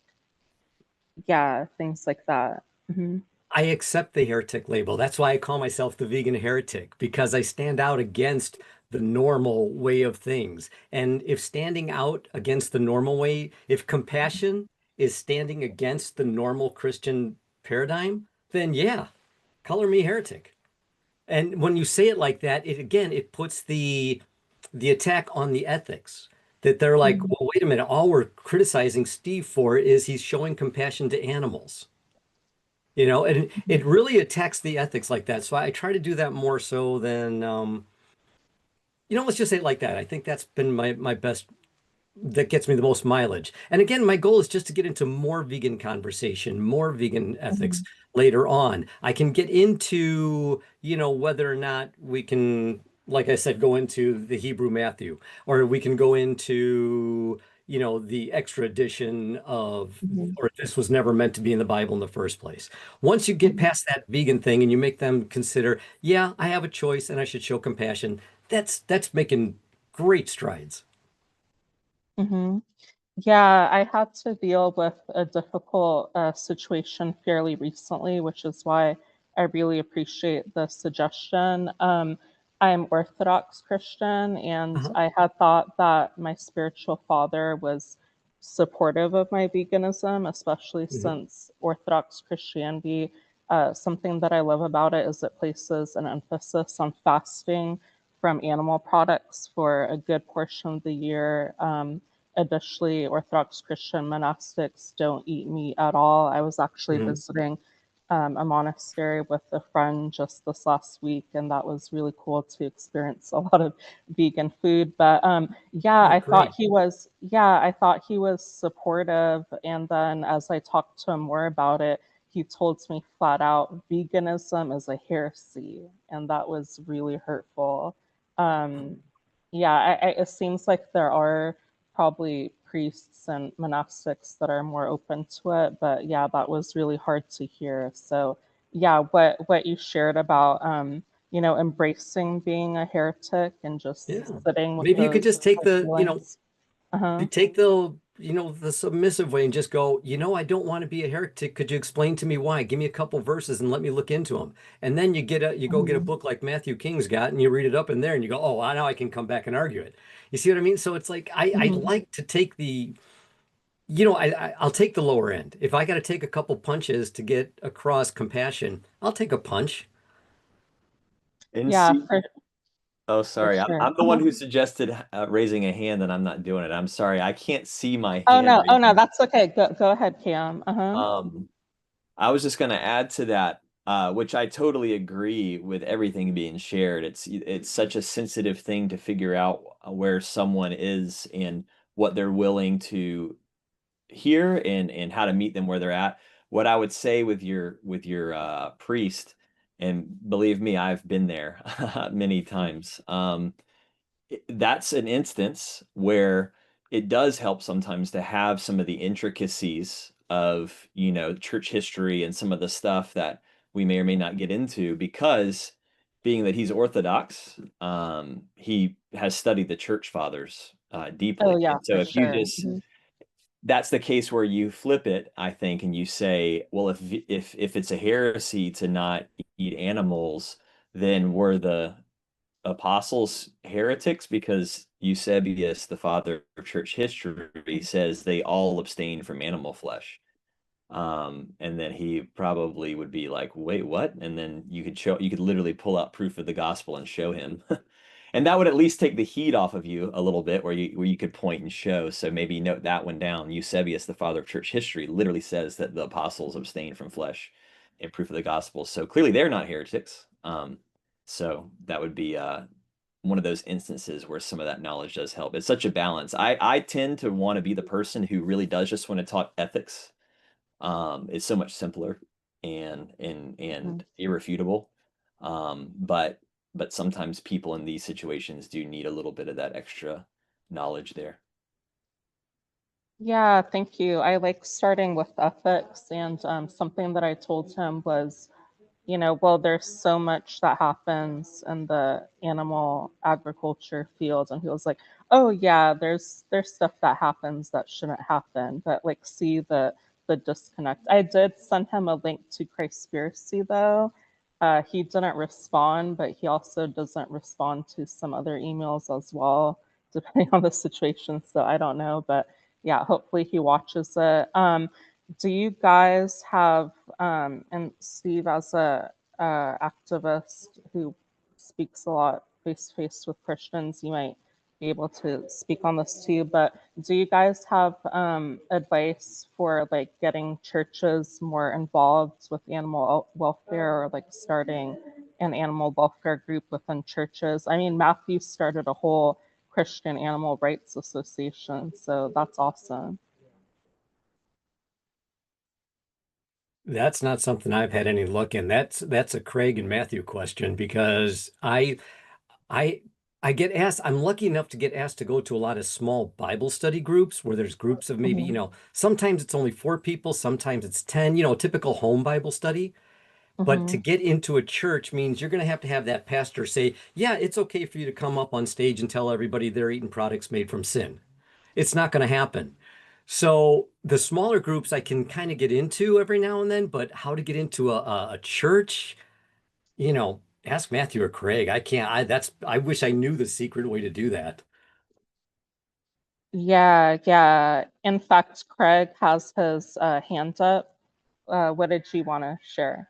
yeah, things like that. Mhm. I accept the heretic label. That's why I call myself the vegan heretic, because I stand out against the normal way of things. And if standing out against the normal way, if compassion is standing against the normal Christian paradigm, then yeah, color me heretic. And when you say it like that, it puts the attack on the ethics. That they're like, Mhm. well, wait a minute, all we're criticizing Steve for is he's showing compassion to animals. And it really attacks the ethics like that. So I try to do that more so than, let's just say it like that. I think that's been my best, that gets me the most mileage. And again, my goal is just to get into more vegan conversation, more vegan ethics Mhm. later on. I can get into, whether or not we can, like I said, go into the Hebrew Matthew, or we can go into, the extra edition of, Mhm. or this was never meant to be in the Bible in the first place. Once you get Mhm. past that vegan thing and you make them consider, yeah, I have a choice and I should show compassion, that's making great strides. Mhm. Yeah, I had to deal with a difficult situation fairly recently, which is why I really appreciate the suggestion. I'm Orthodox Christian, and Uh-huh. I had thought that my spiritual father was supportive of my veganism, especially Mhm. since Orthodox Christianity, something that I love about it is it places an emphasis on fasting from animal products for a good portion of the year. Additionally, Orthodox Christian monastics don't eat meat at all. I was actually Mhm. visiting a monastery with a friend just this last week, and that was really cool to experience a lot of vegan food. But yeah, Oh, great. I thought he was supportive. And then as I talked to him more about it, he told me flat out, veganism is a heresy, and that was really hurtful. Um, yeah, it seems like there are probably priests and monastics that are more open to it, but yeah, that was really hard to hear. So yeah, what you shared about embracing being a heretic and Yeah. just sitting with Maybe you could those just take feelings. Uh-huh. you take the submissive way and just go, I don't want to be a heretic. Could you explain to me why? Give me a couple verses and let me look into them. And then you go get a Mhm. book like Matthew King's got and you read it up in there and you go, oh, I know I can come back and argue it. You see what I mean? So it's like, I Mhm. like to take I'll take the lower end. If I got to take a couple punches to get across compassion, I'll take a punch. And Yeah, see, oh, for sorry. sure. I'm the one who suggested raising a hand, and I'm not doing it. I'm sorry. I can't see my Oh hand no, oh no, raising. that's okay. Go ahead, Cam. Uh-huh. Um, I was just going to add to that, which I totally agree with everything being shared. It's such a sensitive thing to figure out where someone is and what they're willing to hear and how to meet them where they're at. What I would say with your priest, and believe me, I've been there many times. That's an instance where it does help sometimes to have some of the intricacies of, church history and some of the stuff that we may or may not get into because being that he's Orthodox, he has studied the church fathers Oh deeply. yeah, And so for if you sure. just that's the case where you flip it, I think, and you say, well, if it's a heresy to not eat animals, then we're the apostles heretics because Eusebius, the father of church history, says they all abstain from animal flesh. And then he probably would be like, wait, what? And then you could literally pull out proof of the gospel and show him. And that would at least take the heat off of you a little bit, where you could point and show. So maybe note that one down. Eusebius, the father of church history, literally says that the apostles abstain from flesh in proof of the gospel. So clearly they're not heretics. So that would be one of those instances where some of that knowledge does help. It's such a balance. I tend to want to be the person who really does just want to talk ethics. It's so much simpler and irrefutable. But sometimes people in these situations do need a little bit of that extra knowledge there. Yeah, thank you. I like starting with ethics, and something that I told him was, well, there's so much that happens in the animal agriculture field, and he was like, oh yeah, there's stuff that happens that shouldn't happen, but like see the disconnect. I did send him a link to Christspiracy though. He didn't respond, but he also doesn't respond to some other emails as well, depending on the situation. So I don't know, but yeah, hopefully he watches it. Do you guys have, and Steve, as a activist who speaks a lot face to face with Christians, you might be able to speak on this too, but do you guys have advice for like getting churches more involved with animal welfare, or like starting an animal welfare group within churches? I mean, Matthew started a whole Christian Animal Rights Association, so that's awesome. That's not something I've had any luck in. That's a Craig and Matthew question, because I get asked, I'm lucky enough to get asked to go to a lot of small Bible study groups where there's groups of maybe, sometimes it's only 4 people, sometimes it's 10, typical home Bible study. But to get into a church means you're going to have that pastor say, yeah, it's okay for you to come up on stage and tell everybody they're eating products made from sin. It's not going to happen. So the smaller groups I can kind of get into every now and then, but how to get into a church, ask Matthew or Craig. I can't, I wish I knew the secret way to do that. Yeah. In fact, Craig has his hand up. What did you want to share?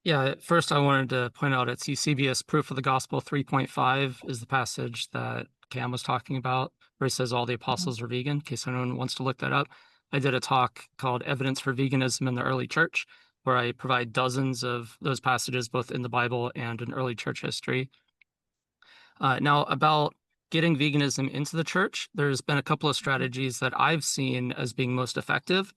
Yeah, first I wanted to point out it's Eusebius Proof of the Gospel 3.5 is the passage that Cam was talking about, where he says all the apostles are vegan, in case anyone wants to look that up. I did a talk called Evidence for Veganism in the Early Church, where I provide dozens of those passages, both in the Bible and in early church history. Now, about getting veganism into the church, there's been a couple of strategies that I've seen as being most effective.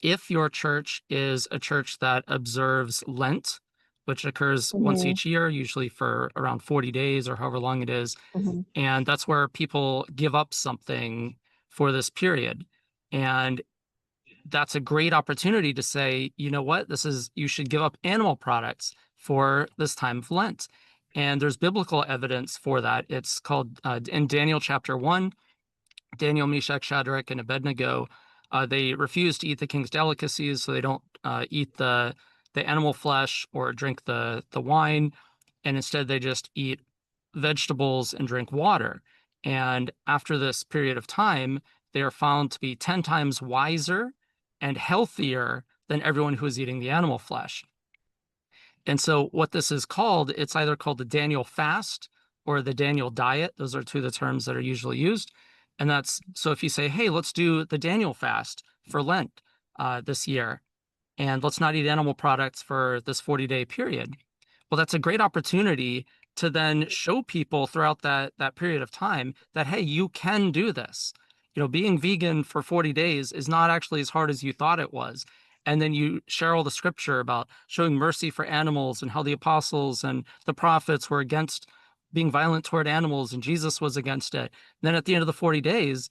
If your church is a church that observes Lent, which occurs once each year, usually for around 40 days or however long it is, and that's where people give up something for this period. And that's a great opportunity to say, you know what, you should give up animal products for this time of Lent. And there's biblical evidence for that. It's called in Daniel chapter 1, Daniel, Meshach, Shadrach, and Abednego, they refuse to eat the king's delicacies, so they don't eat the animal flesh or drink the wine, and instead they just eat vegetables and drink water. And after this period of time, they are found to be 10 times wiser and healthier than everyone who is eating the animal flesh. And so what this is called, it's either called the Daniel fast or the Daniel diet. Those are two of the terms that are usually used. And that's, so if you say, hey, let's do the Daniel fast for Lent this year, and let's not eat animal products for this 40-day period. Well, that's a great opportunity to then show people throughout that period of time that, hey, you can do this. Being vegan for 40 days is not actually as hard as you thought it was. And then you share all the scripture about showing mercy for animals and how the apostles and the prophets were against being violent toward animals, and Jesus was against it. And then at the end of the 40 days,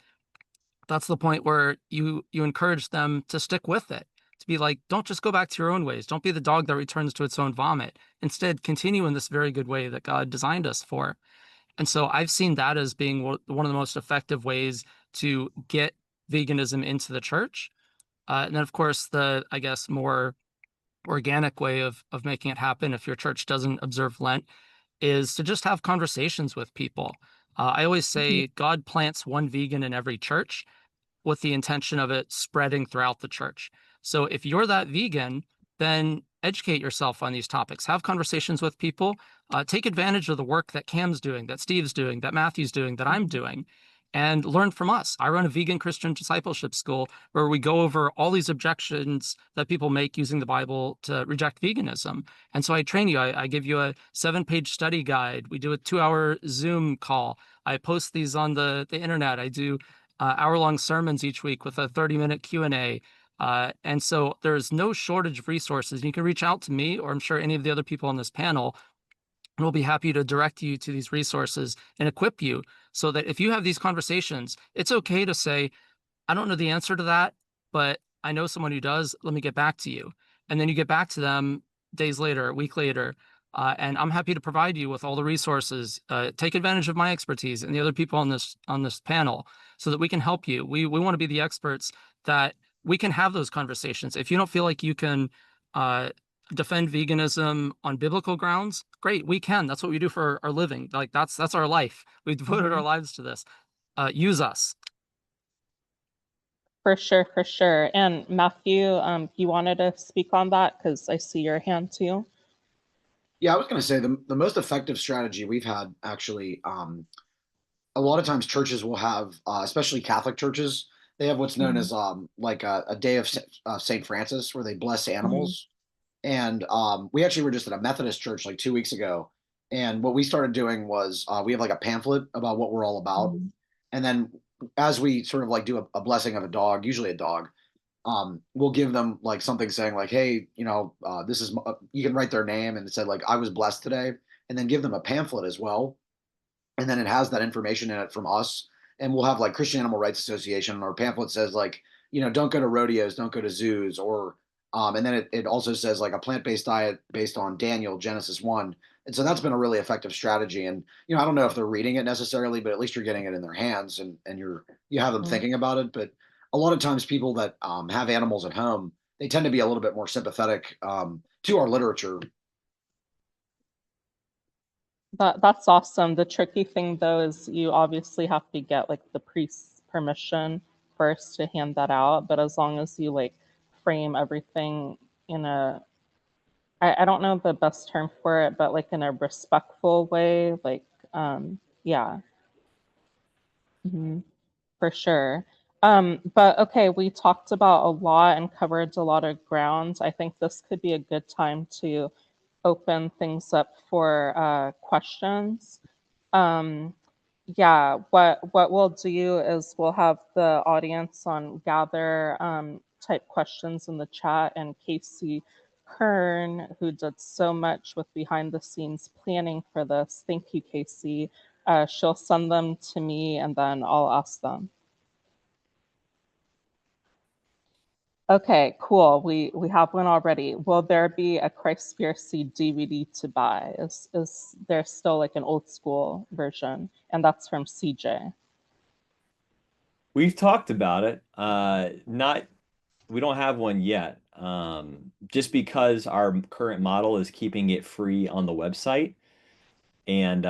that's the point where you encourage them to stick with it, to be like, don't just go back to your own ways. Don't be the dog that returns to its own vomit. Instead, continue in this very good way that God designed us for. And so I've seen that as being one of the most effective ways to get veganism into the church. And then, of course, the, I guess, more organic way of making it happen, if your church doesn't observe Lent, is to just have conversations with people. I always say God plants one vegan in every church with the intention of it spreading throughout the church. So if you're that vegan, then educate yourself on these topics, have conversations with people, take advantage of the work that Cam's doing, that Steve's doing, that Matthew's doing, that I'm doing, and learn from us. I run a vegan Christian discipleship school where we go over all these objections that people make using the Bible to reject veganism. And so I train you. I give you a 7-page study guide. We do a 2-hour Zoom call. I post these on the internet. I do hour-long sermons each week with a 30-minute Q&A. And so there's no shortage of resources. You can reach out to me, or I'm sure any of the other people on this panel, and we'll be happy to direct you to these resources and equip you so that if you have these conversations, it's okay to say, I don't know the answer to that, but I know someone who does. Let me get back to you. And then you get back to them days later, a week later, and I'm happy to provide you with all the resources. Take advantage of my expertise and the other people on this panel so that we can help you. We want to be the experts that we can have those conversations. If you don't feel like you can defend veganism on biblical grounds, great, we can. That's what we do for our living. Like that's our life. We've devoted our lives to this. Use us. For sure, for sure. And Matthew, you wanted to speak on that because I see your hand too. Yeah, I was going to say the most effective strategy we've had actually, a lot of times churches will have, especially Catholic churches, they have what's known as like a day of St. Francis where they bless animals. And we actually were just at a Methodist church like 2 weeks ago. And what we started doing was we have like a pamphlet about what we're all about. And then as we sort of like do a blessing of a dog, usually a dog, we'll give them like something saying like, hey, this is, you can write their name and it said like, I was blessed today, and then give them a pamphlet as well. And then it has that information in it from us. And we'll have like Christian Animal Rights Association, or pamphlet says like, don't go to rodeos, don't go to zoos, or, and then it also says like a plant-based diet based on Daniel, Genesis 1. And so that's been a really effective strategy. And, I don't know if they're reading it necessarily, but at least you're getting it in their hands, and you have them thinking about it. But a lot of times people that have animals at home, they tend to be a little bit more sympathetic to our literature. That's awesome. The tricky thing though is you obviously have to get like the priest's permission first to hand that out. But as long as you like frame everything in I don't know the best term for it, but like in a respectful way, like yeah. For sure. But okay, we talked about a lot and covered a lot of ground. I think this could be a good time to open things up for questions. Yeah, what we'll do is we'll have the audience on gather type questions in the chat, and Casey Kern, who did so much with behind the scenes planning for this, thank you, Casey. She'll send them to me and then I'll ask them. Okay, cool. We have one already. Will there be a Christspiracy DVD to buy? Is there still like an old school version? And that's from CJ. We've talked about it. We don't have one yet. Just because our current model is keeping it free on the website. And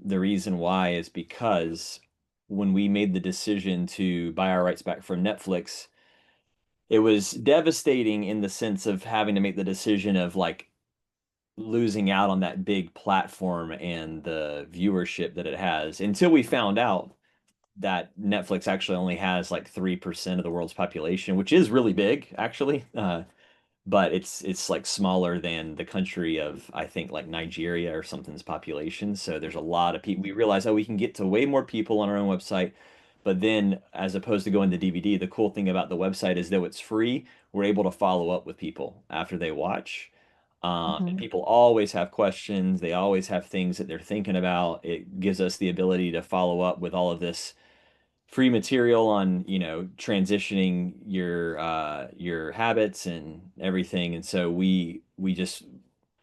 the reason why is because when we made the decision to buy our rights back from Netflix, it was devastating in the sense of having to make the decision of like losing out on that big platform and the viewership that it has, until we found out that Netflix actually only has like 3% of the world's population, which is really big actually. But it's like smaller than the country of, I think, like Nigeria or something's population. So there's a lot of people. We realize, oh, we can get to way more people on our own website. But then, as opposed to going to DVD, the cool thing about the website is, though it's free, we're able to follow up with people after they watch. And people always have questions. They always have things that they're thinking about. It gives us the ability to follow up with all of this free material on, transitioning your habits and everything. And so we just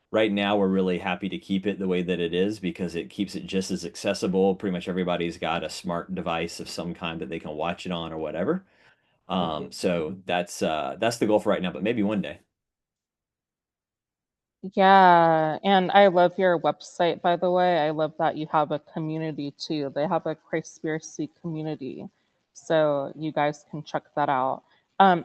right now we're really happy to keep it the way that it is, because it keeps it just as accessible. Pretty much everybody's got a smart device of some kind that they can watch it on or whatever. So that's the goal for right now, but maybe one day. Yeah, and I love your website, by the way. I love that you have a community too. They have a Christspiracy community, so you guys can check that out.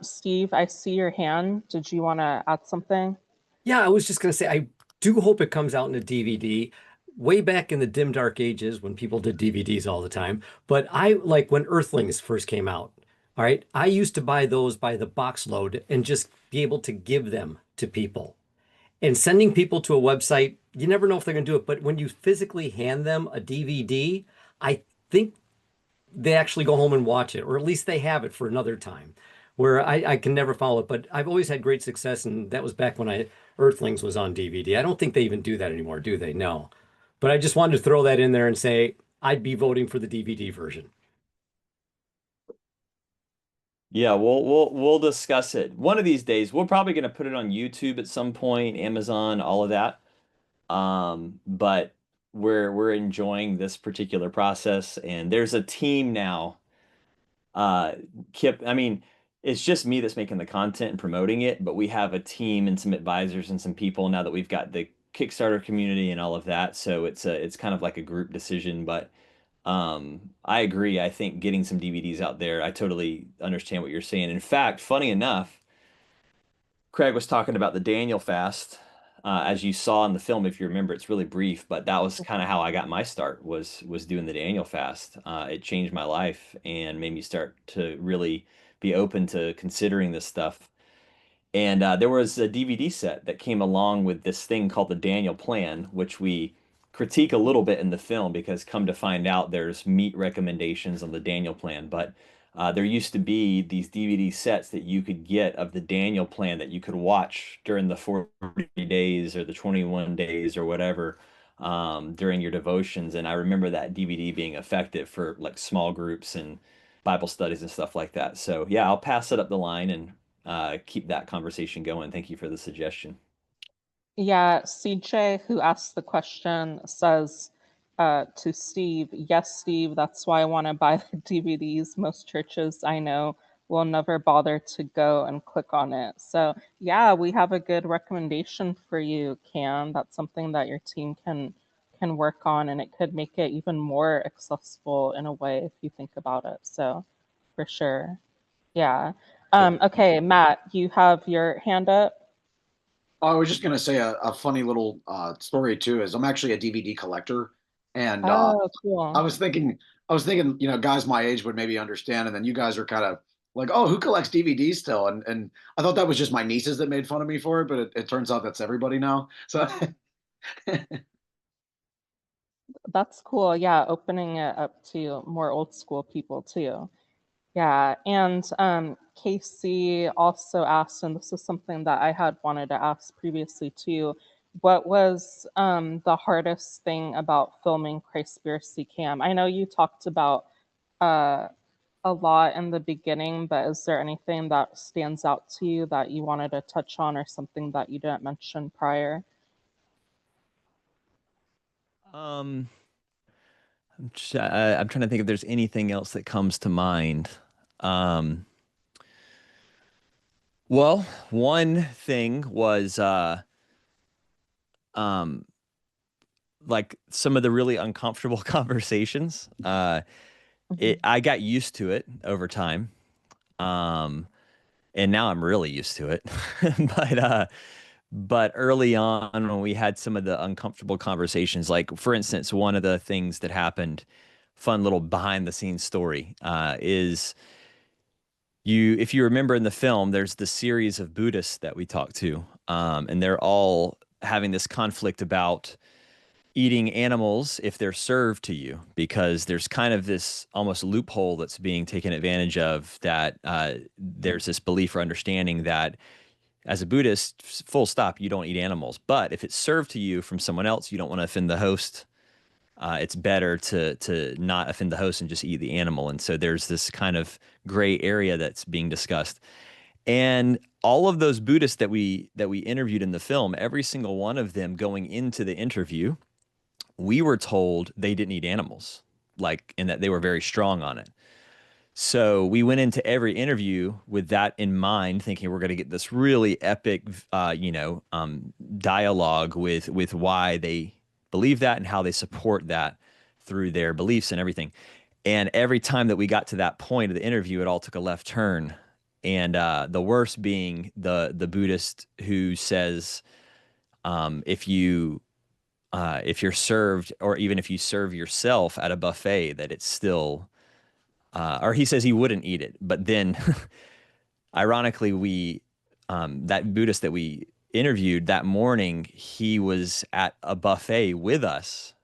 Steve, I see your hand. Did you want to add something? Yeah, I was just going to say, I do hope it comes out in a DVD. Way back in the dim dark ages when people did DVDs all the time. But I like when Earthlings first came out. All right. I used to buy those by the box load and just be able to give them to people. And sending people to a website, you never know if they're going to do it. But when you physically hand them a DVD, I think they actually go home and watch it, or at least they have it for another time. Where I can never follow it, but I've always had great success, and that was back when Earthlings was on DVD. I don't think they even do that anymore, do they? No. But I just wanted to throw that in there and say I'd be voting for the DVD version. Yeah, we'll discuss it. One of these days, we're probably going to put it on YouTube at some point, Amazon, all of that. But we're enjoying this particular process, and there's a team now. Kip, I mean, it's just me that's making the content and promoting it, but we have a team and some advisors and some people now that we've got the Kickstarter community and all of that. So it's kind of like a group decision, but I agree. I think getting some DVDs out there, I totally understand what you're saying. In fact, funny enough, Craig was talking about the Daniel fast. As you saw in the film, if you remember, it's really brief, but that was kind of how I got my start was doing the Daniel fast. It changed my life and made me start to really be open to considering this stuff. And there was a DVD set that came along with this thing called the Daniel Plan, which we critique a little bit in the film because come to find out there's meat recommendations on the Daniel Plan. But there used to be these DVD sets that you could get of the Daniel Plan that you could watch during the 40 days or the 21 days or whatever during your devotions. And I remember that DVD being effective for like small groups and Bible studies and stuff like that. So yeah, I'll pass it up the line and keep that conversation going. Thank you for the suggestion. Yeah, CJ, who asked the question, says to Steve, yes, Steve, that's why I want to buy the DVDs. Most churches I know will never bother to go and click on it. So, yeah, we have a good recommendation for you, Cam. That's something that your team can work on, and it could make it even more accessible in a way if you think about it. So, for sure. Yeah. Okay, Matt, you have your hand up. I was just gonna say a funny little story too. Is I'm actually a DVD collector, and Oh, I cool. was thinking, guys my age would maybe understand, and then you guys are kind of like, oh, who collects DVDs still? And I thought that was just my nieces that made fun of me for it, but it turns out that's everybody now. So That's cool. Yeah, opening it up to more old school people too. Yeah, and Casey also asked, and this is something that I had wanted to ask previously too, what was the hardest thing about filming Christspiracy Cam? I know you talked about uh, a lot in the beginning, but is there anything that stands out to you that you wanted to touch on or something that you didn't mention prior? Um, I'm trying to think if there's anything else that comes to mind. Um, well, one thing was um, like some of the really uncomfortable conversations. Mhm. I got used to it over time. Um, and now I'm really used to it. But early on when we had some of the uncomfortable conversations, like for instance, one of the things that happened, fun little behind the scenes story, is if you remember in the film, there's the series of Buddhists that we talked to, and they're all having this conflict about eating animals if they're served to you, because there's kind of this almost loophole that's being taken advantage of, that there's this belief or understanding that as a Buddhist, full stop, you don't eat animals. But if it's served to you from someone else, you don't want to offend the host. It's better to not offend the host and just eat the animal. And so there's this kind of gray area that's being discussed. And all of those Buddhists that we interviewed in the film, every single one of them going into the interview, we were told they didn't eat animals, like, and that they were very strong on it. So we went into every interview with that in mind, thinking we're going to get this really epic, dialogue with why they believe that and how they support that through their beliefs and everything. And every time that we got to that point of the interview, it all took a left turn. And the worst being the Buddhist who says, if you're served, or even if you serve yourself at a buffet, that it's still, or he says he wouldn't eat it. But then, ironically, that Buddhist that we interviewed that morning, he was at a buffet with us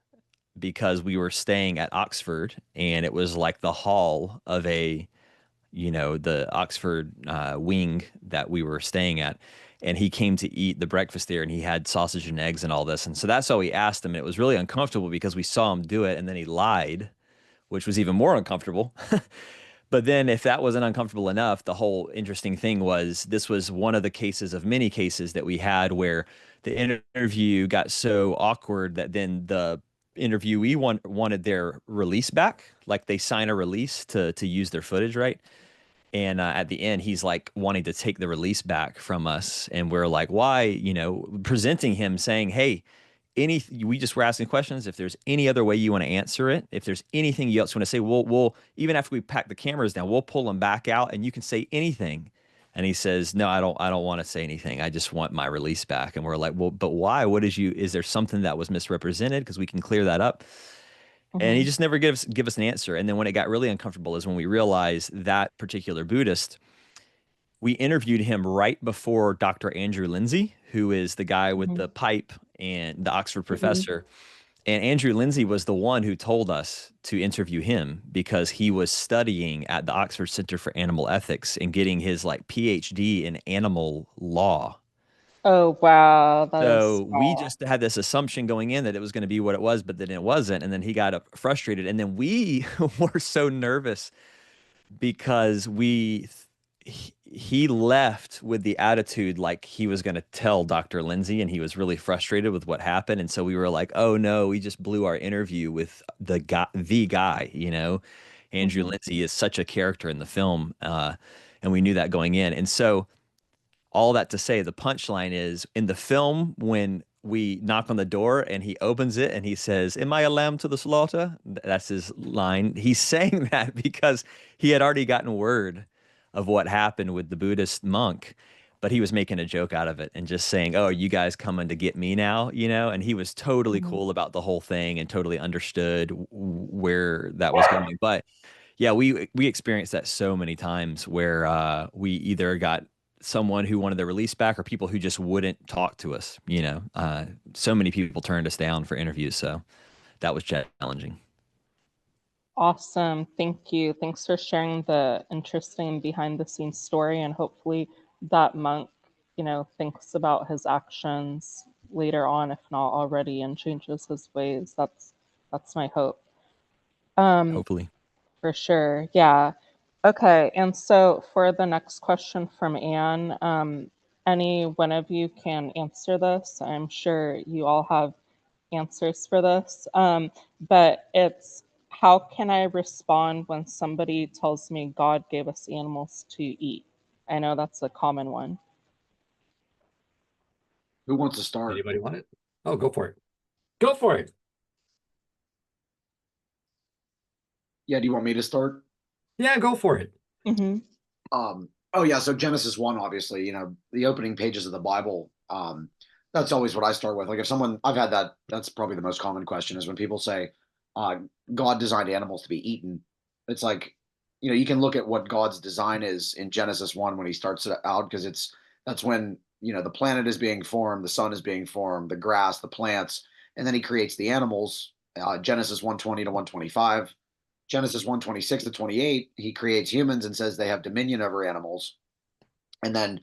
because we were staying at Oxford, and it was like the hall of the Oxford wing that we were staying at. And he came to eat the breakfast there, and he had sausage and eggs and all this. And so that's how we asked him. And it was really uncomfortable because we saw him do it, and then he lied, which was even more uncomfortable. But then if that wasn't uncomfortable enough, the whole interesting thing was this was one of the cases of many cases that we had where the interview got so awkward that then the interviewee wanted their release back. Like they sign a release to use their footage, right? And at the end, he's like wanting to take the release back from us. And we're like, why? Presenting him saying, hey, we just were asking questions. If there's any other way you want to answer it, if there's anything else you want to say, we'll even after we pack the cameras down, we'll pull them back out and you can say anything. And he says, no, I don't want to say anything. I just want my release back. And we're like, well, but why? Is there something that was misrepresented? Because we can clear that up. And he just never give us an answer. And then when it got really uncomfortable is when we realized that particular Buddhist, we interviewed him right before Dr. Andrew Lindsay, who is the guy with the pipe and the Oxford professor. And Andrew Lindsay was the one who told us to interview him because he was studying at the Oxford Center for Animal Ethics and getting his PhD in animal law. Oh, wow. So we just had this assumption going in that it was going to be what it was, but then it wasn't. And then he got frustrated. And then we were so nervous because he left with the attitude like he was going to tell Dr. Lindsay, and he was really frustrated with what happened. And so we were like, oh no, we just blew our interview with the guy, Andrew Lindsay is such a character in the film. And we knew that going in. And so all that to say, the punchline is in the film when we knock on the door and he opens it and he says, am I a lamb to the slaughter? That's his line. He's saying that because he had already gotten word of what happened with the Buddhist monk, but he was making a joke out of it and just saying, oh, are you guys coming to get me now? And he was totally cool about the whole thing and totally understood where that was going. But yeah, we experienced that so many times where we either got someone who wanted their release back or people who just wouldn't talk to us. So many people turned us down for interviews. So that was challenging. Awesome. Thank you. Thanks for sharing the interesting behind the scenes story. And hopefully that monk, thinks about his actions later on, if not already, and changes his ways. That's my hope. Hopefully. For sure. Yeah. Okay. And so for the next question from Anne, any one of you can answer this. I'm sure you all have answers for this. But it's, how can I respond when somebody tells me God gave us animals to eat? I know that's a common one. Who wants to start? Anybody want it? Oh, go for it. Go for it. Yeah, do you want me to start? Yeah, go for it. Oh yeah, so Genesis 1, obviously, the opening pages of the Bible, that's always what I start with. Like if someone, I've had that's probably the most common question is when people say, God designed animals to be eaten. It's like, you can look at what God's design is in Genesis 1 when he starts it out, because that's when, the planet is being formed, the sun is being formed, the grass, the plants, and then he creates the animals, Genesis 1:20 to 1:25. Genesis 1:26 to 28, he creates humans and says they have dominion over animals. And then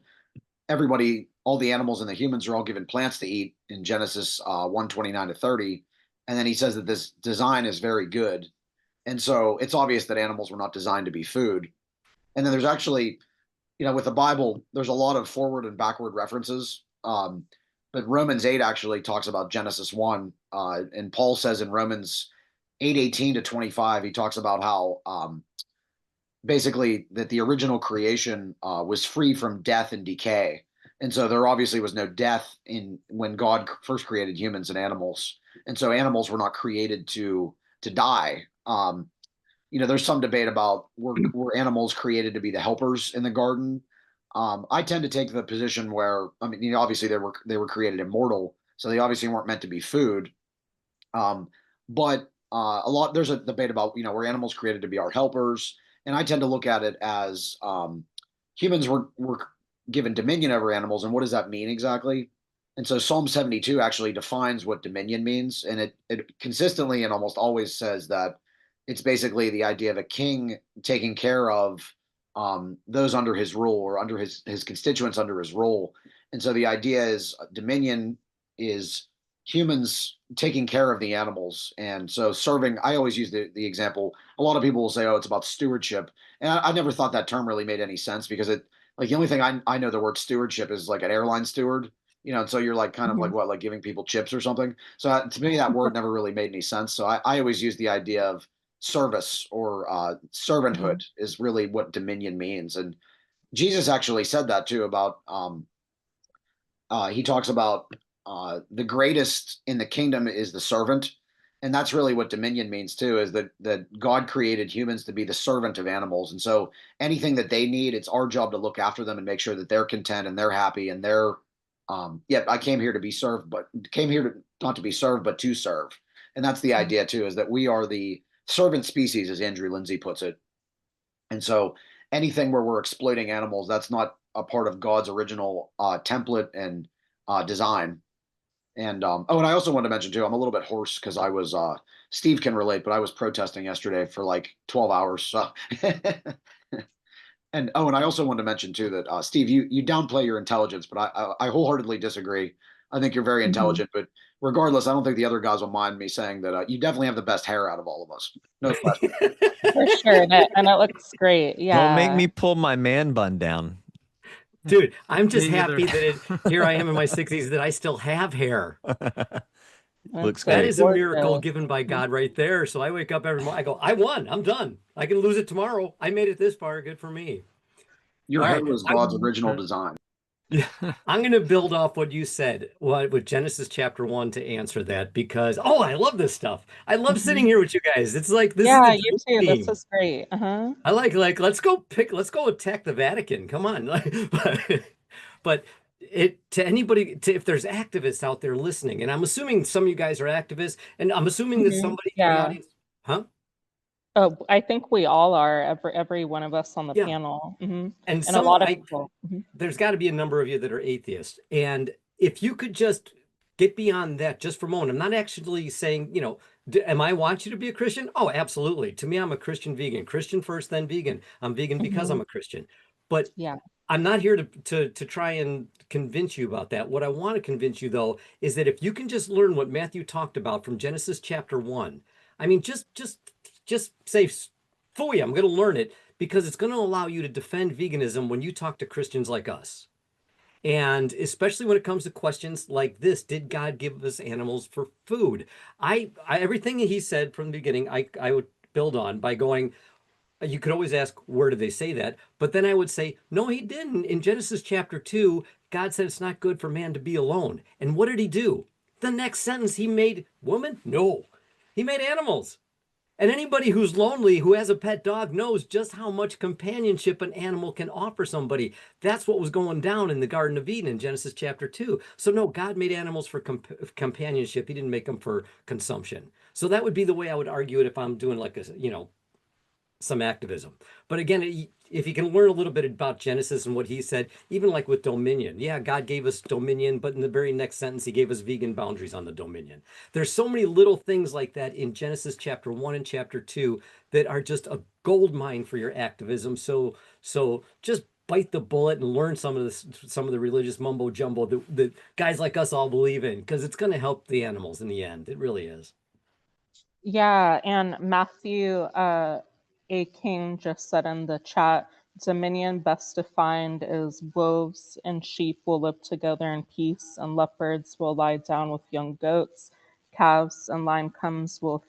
all the animals and the humans are all given plants to eat in Genesis 1:29 to 30. And then he says that this design is very good. And so it's obvious that animals were not designed to be food. And then there's actually, with the Bible, there's a lot of forward and backward references. But Romans 8 actually talks about Genesis 1. And Paul says in Romans 8:18 to 25, he talks about how basically that the original creation was free from death and decay. And so there obviously was no death when God first created humans and animals. And so animals were not created to die. There's some debate about were animals created to be the helpers in the garden. I tend to take the position where, obviously they were created immortal, so they obviously weren't meant to be food. But there's a debate about, were animals created to be our helpers? And I tend to look at it as humans were given dominion over animals. And what does that mean exactly? And so Psalm 72 actually defines what dominion means. And it consistently and almost always says that it's basically the idea of a king taking care of those under his rule, or under his constituents under his rule. And so the idea is dominion is humans taking care of the animals. And so serving, I always use the example. A lot of people will say, oh, it's about stewardship. And I never thought that term really made any sense, because the only thing I know the word stewardship is like an airline steward, and so you're like kind of like what, like giving people chips or something. So to me, that word never really made any sense. So I always use the idea of service, or servanthood is really what dominion means. And Jesus actually said that too about, he talks about the greatest in the kingdom is the servant. And that's really what dominion means too, is that God created humans to be the servant of animals. And so anything that they need, it's our job to look after them and make sure that they're content and they're happy and they're, I came here to be served, but came here to not to be served, but to serve. And that's the idea too, is that we are the servant species, as Andrew Lindsay puts it. And so anything where we're exploiting animals, that's not a part of God's original template and design. And and I also wanted to mention too, I'm a little bit hoarse because I was Steve can relate, but I was protesting yesterday for like 12 hours. So and I also wanted to mention too that Steve, you downplay your intelligence, but I wholeheartly disagree. I think you're very intelligent, but regardless, I don't think the other guys will mind me saying that you definitely have the best hair out of all of us. No question. For sure, and it looks great. Yeah. Don't make me pull my man bun down. Dude, I'm just Me happy either. that here I am in my 60s that I still have hair. Looks That great. is a miracle given by God right there. So I wake up every morning, I go, I won, I'm done. I can lose it tomorrow. I made it this far, good for me. Your All hair right. was God's original design. I'm going to build off what you said with Genesis chapter 1 to answer that, because I love this stuff. I love sitting here with you guys. It's like this Yeah, is the you dream too. team. This is great. I like let's go attack the Vatican. Come on. But to anybody, if there's activists out there listening, and I'm assuming some of you guys are activists, and I'm assuming that somebody in the audience, huh? Oh, I think we all are, every one of us on the panel. And a lot of people. There's got to be a number of you that are atheists. And if you could just get beyond that just for a moment, I'm not actually saying, am I want you to be a Christian? Oh, absolutely. To me, I'm a Christian vegan. Christian first, then vegan. I'm vegan because I'm a Christian. But I'm not here to try and convince you about that. What I want to convince you, though, is that if you can just learn what Matthew talked about from Genesis chapter 1, I mean, just say, phooey, I'm going to learn it, because it's going to allow you to defend veganism when you talk to Christians like us. And especially when it comes to questions like this, did God give us animals for food? Everything he said from the beginning, I would build on by going, you could always ask, where did they say that? But then I would say, no, he didn't. In Genesis chapter 2, God said it's not good for man to be alone. And what did he do? The next sentence, he made woman? No, he made animals. And anybody who's lonely, who has a pet dog, knows just how much companionship an animal can offer somebody. That's what was going down in the Garden of Eden in Genesis chapter 2. So no, God made animals for companionship. He didn't make them for consumption. So that would be the way I would argue it if I'm doing like some activism. But again, if you can learn a little bit about Genesis and what he said, even like with dominion, God gave us dominion, but in the very next sentence, he gave us vegan boundaries on the dominion. There's so many little things like that in Genesis chapter 1 and chapter 2 that are just a gold mine for your activism. So just bite the bullet and learn some of the religious mumbo jumbo that guys like us all believe in, because it's going to help the animals in the end. It really is. Yeah, and Matthew A. King just said in the chat, dominion best defined is wolves and sheep will live together in peace, and leopards will lie down with young goats. Calves and lion cubs will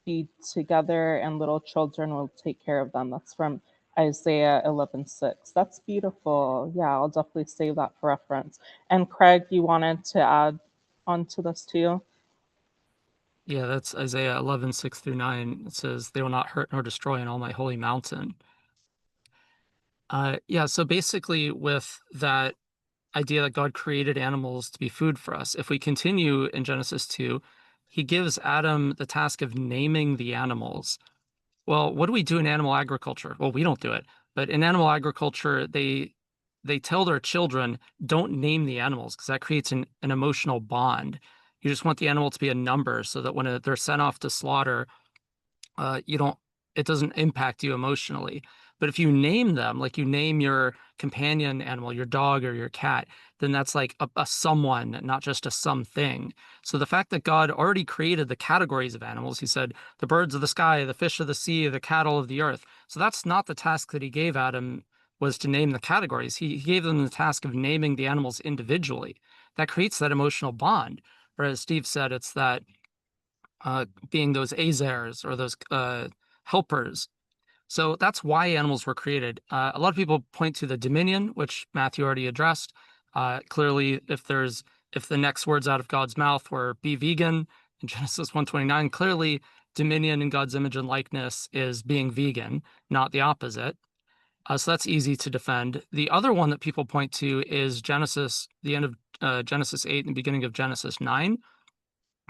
feed together, and little children will take care of them. That's from Isaiah 11:6. That's beautiful. Yeah, I'll definitely save that for reference. And Craig, you wanted to add on to this too? Yeah, that's Isaiah 11:6-9. It says, "They will not hurt nor destroy in all my holy mountain." Yeah, so basically with that idea that God created animals to be food for us, if we continue in Genesis 2, he gives Adam the task of naming the animals. Well, what do we do in animal agriculture? Well, we don't do it, but in animal agriculture, they tell their children, don't name the animals because that creates an emotional bond. You just want the animal to be a number so that when they're sent off to slaughter, you don't, it doesn't impact you emotionally. But if you name them, like you name your companion animal, your dog or your cat, then that's like a someone, not just a something. So the fact that God already created the categories of animals, he said, the birds of the sky, the fish of the sea, the cattle of the earth. So that's not the task that he gave Adam, was to name the categories. He gave them the task of naming the animals individually. That creates that emotional bond. Or as Steve said, it's that being those azers or those helpers. So that's why animals were created. A lot of people point to the dominion, which Matthew already addressed. Clearly, if the next words out of God's mouth were "be vegan" in Genesis 1:29, clearly dominion in God's image and likeness is being vegan, not the opposite. So that's easy to defend. The other one that people point to is Genesis, the end of Genesis 8 and the beginning of Genesis 9,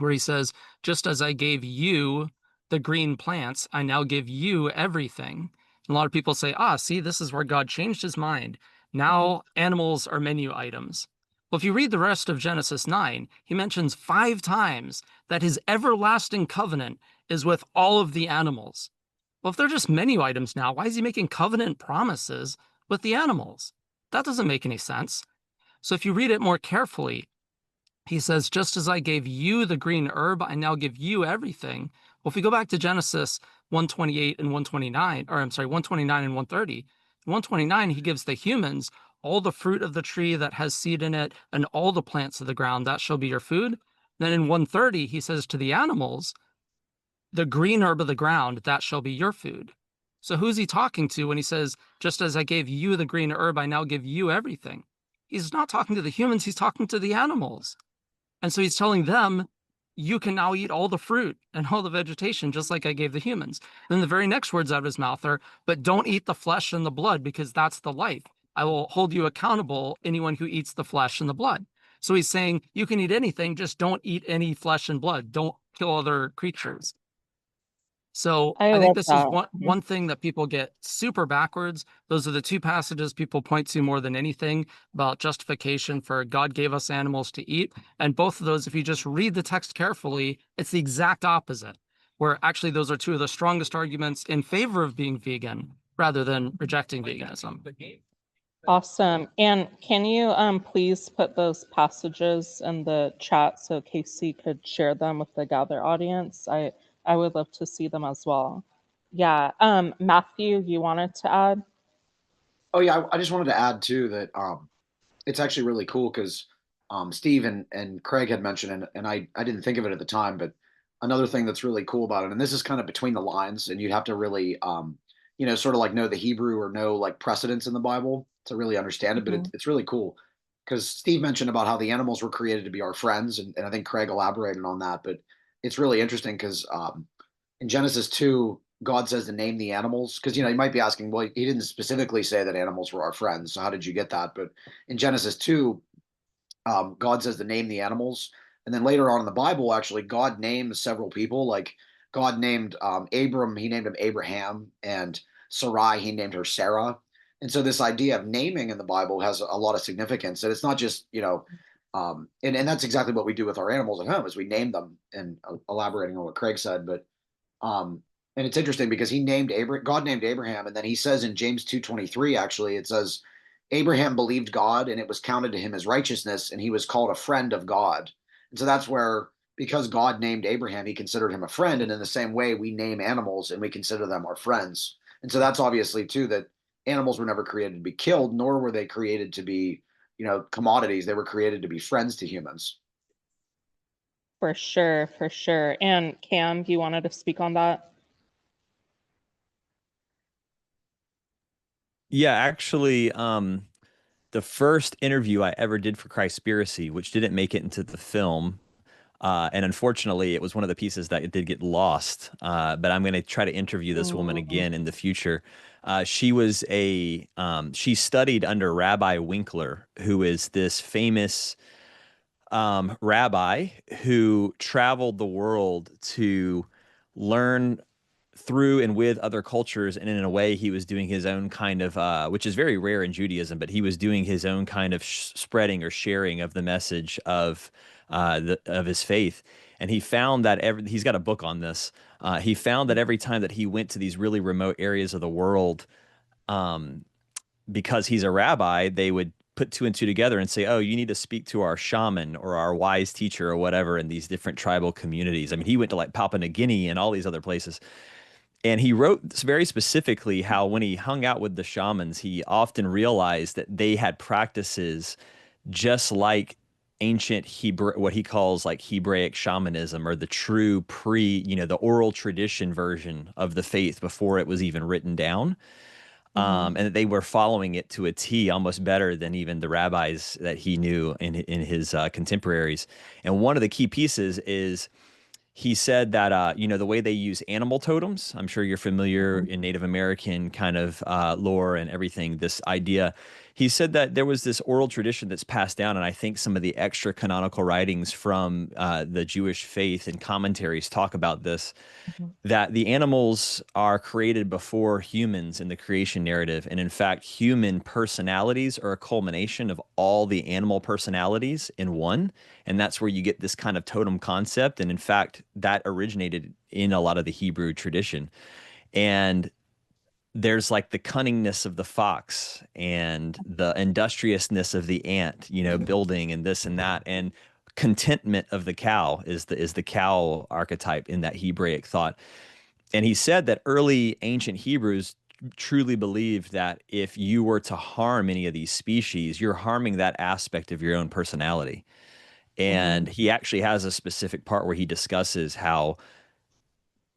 where he says, just as I gave you the green plants, I now give you everything. And a lot of people say, see, this is where God changed his mind. Now animals are menu items. Well, if you read the rest of Genesis 9, he mentions 5 times that his everlasting covenant is with all of the animals. Well, if they're just menu items now, why is he making covenant promises with the animals? That doesn't make any sense. So if you read it more carefully, he says, just as I gave you the green herb, I now give you everything. Well, if we go back to Genesis 128 and 129, or I'm sorry, 129 and 130, in 129, he gives the humans all the fruit of the tree that has seed in it and all the plants of the ground, that shall be your food. Then in 130, he says to the animals, the green herb of the ground, that shall be your food. So who's he talking to when he says, just as I gave you the green herb, I now give you everything? He's not talking to the humans, he's talking to the animals. And so he's telling them, you can now eat all the fruit and all the vegetation, just like I gave the humans. Then the very next words out of his mouth are, but don't eat the flesh and the blood, because that's the life. I will hold you accountable, anyone who eats the flesh and the blood. So he's saying, you can eat anything, just don't eat any flesh and blood. Don't kill other creatures. So I I think love this is that. one thing that people get super backwards. Those are the 2 passages people point to more than anything about justification for God gave us animals to eat. And both of those, if you just read the text carefully, it's the exact opposite, where actually those are 2 of the strongest arguments in favor of being vegan rather than rejecting veganism. Awesome. And can you please put those passages in the chat so Casey could share them with the gather audience? I would love to see them as well. Yeah. Matthew, you wanted to add? Oh yeah, I just wanted to add too that it's actually really cool because Steve and Craig had mentioned, and I didn't think of it at the time, but another thing that's really cool about it, and this is kind of between the lines, and you'd have to really sort of like know the Hebrew or know like precedents in the Bible to really understand it, but it's really cool because Steve mentioned about how the animals were created to be our friends, and I think Craig elaborated on that, but it's really interesting because in Genesis 2, God says to name the animals because you might be asking, well, he didn't specifically say that animals were our friends, so how did you get that? But in Genesis 2, God says to name the animals, and then later on in the Bible, actually, God names several people. Like God named Abram, he named him Abraham, and Sarai, he named her Sarah. And so this idea of naming in the Bible has a lot of significance, and it's not just and that's exactly what we do with our animals at home is we name them, and elaborating on what Craig said, but and it's interesting because God named Abraham, and then he says in James 2:23, actually, it says, Abraham believed God, and it was counted to him as righteousness, and he was called a friend of God. And so that's where, because God named Abraham, he considered him a friend. And in the same way, we name animals and we consider them our friends. And so that's obviously too that animals were never created to be killed, nor were they created to be, commodities. They were created to be friends to humans. For sure, for sure. And Cam, you wanted to speak on that? Yeah, actually, the first interview I ever did for Christspiracy, which didn't make it into the film, and unfortunately, it was one of the pieces that it did get lost. But I'm going to try to interview this woman again in the future. She studied under Rabbi Winkler, who is this famous rabbi who traveled the world to learn through and with other cultures, and in a way he was doing his own kind of which is very rare in Judaism, but he was doing his own kind of spreading or sharing of the message of of his faith. And he found that he's got a book on this. He found that every time that he went to these really remote areas of the world, um, because he's a rabbi, they would put two and two together and say, "Oh, you need to speak to our shaman or our wise teacher or whatever," in these different tribal communities. I mean, he went to like Papua New Guinea and all these other places. And he wrote very specifically how when he hung out with the shamans, he often realized that they had practices just like ancient Hebrew, what he calls like Hebraic shamanism, or the true the oral tradition version of the faith before it was even written down. And that they were following it to a T, almost better than even the rabbis that he knew in his contemporaries. And one of the key pieces is he said that the way they use animal totems. I'm sure you're familiar in Native American kind of lore and everything. This idea, he said that there was this oral tradition that's passed down, and I think some of the extra canonical writings from the Jewish faith and commentaries talk about this, that the animals are created before humans in the creation narrative. And in fact, human personalities are a culmination of all the animal personalities in one. And that's where you get this kind of totem concept. And in fact, that originated in a lot of the Hebrew tradition. And there's like the cunningness of the fox and the industriousness of the ant, building and this and that. And contentment of the cow is the cow archetype in that Hebraic thought. And he said that early ancient Hebrews truly believed that if you were to harm any of these species, you're harming that aspect of your own personality. And he actually has a specific part where he discusses how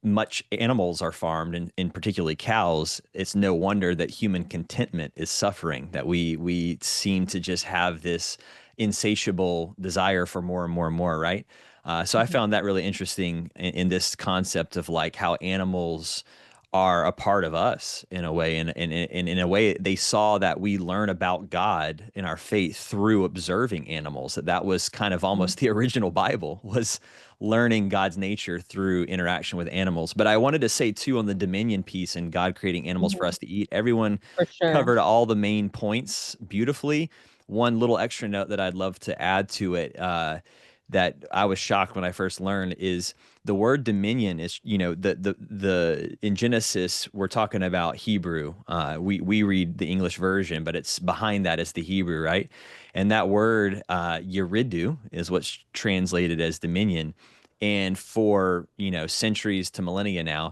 much animals are farmed, and particularly cows. It's no wonder that human contentment is suffering, that we seem to just have this insatiable desire for more and more and more, right? So I found that really interesting in this concept of like how animals are a part of us in a way. And in a way, they saw that we learn about God in our faith through observing animals, that was kind of almost the original Bible, was learning God's nature through interaction with animals. But I wanted to say too, on the dominion piece and God creating animals for us to eat, everyone For sure. covered all the main points beautifully. One little extra note that I'd love to add to it, that I was shocked when I first learned, is the word dominion is, the in Genesis, we're talking about Hebrew. We read the English version, but it's behind that is the Hebrew, right? And that word, yeridu, is what's translated as dominion. And for, centuries to millennia now,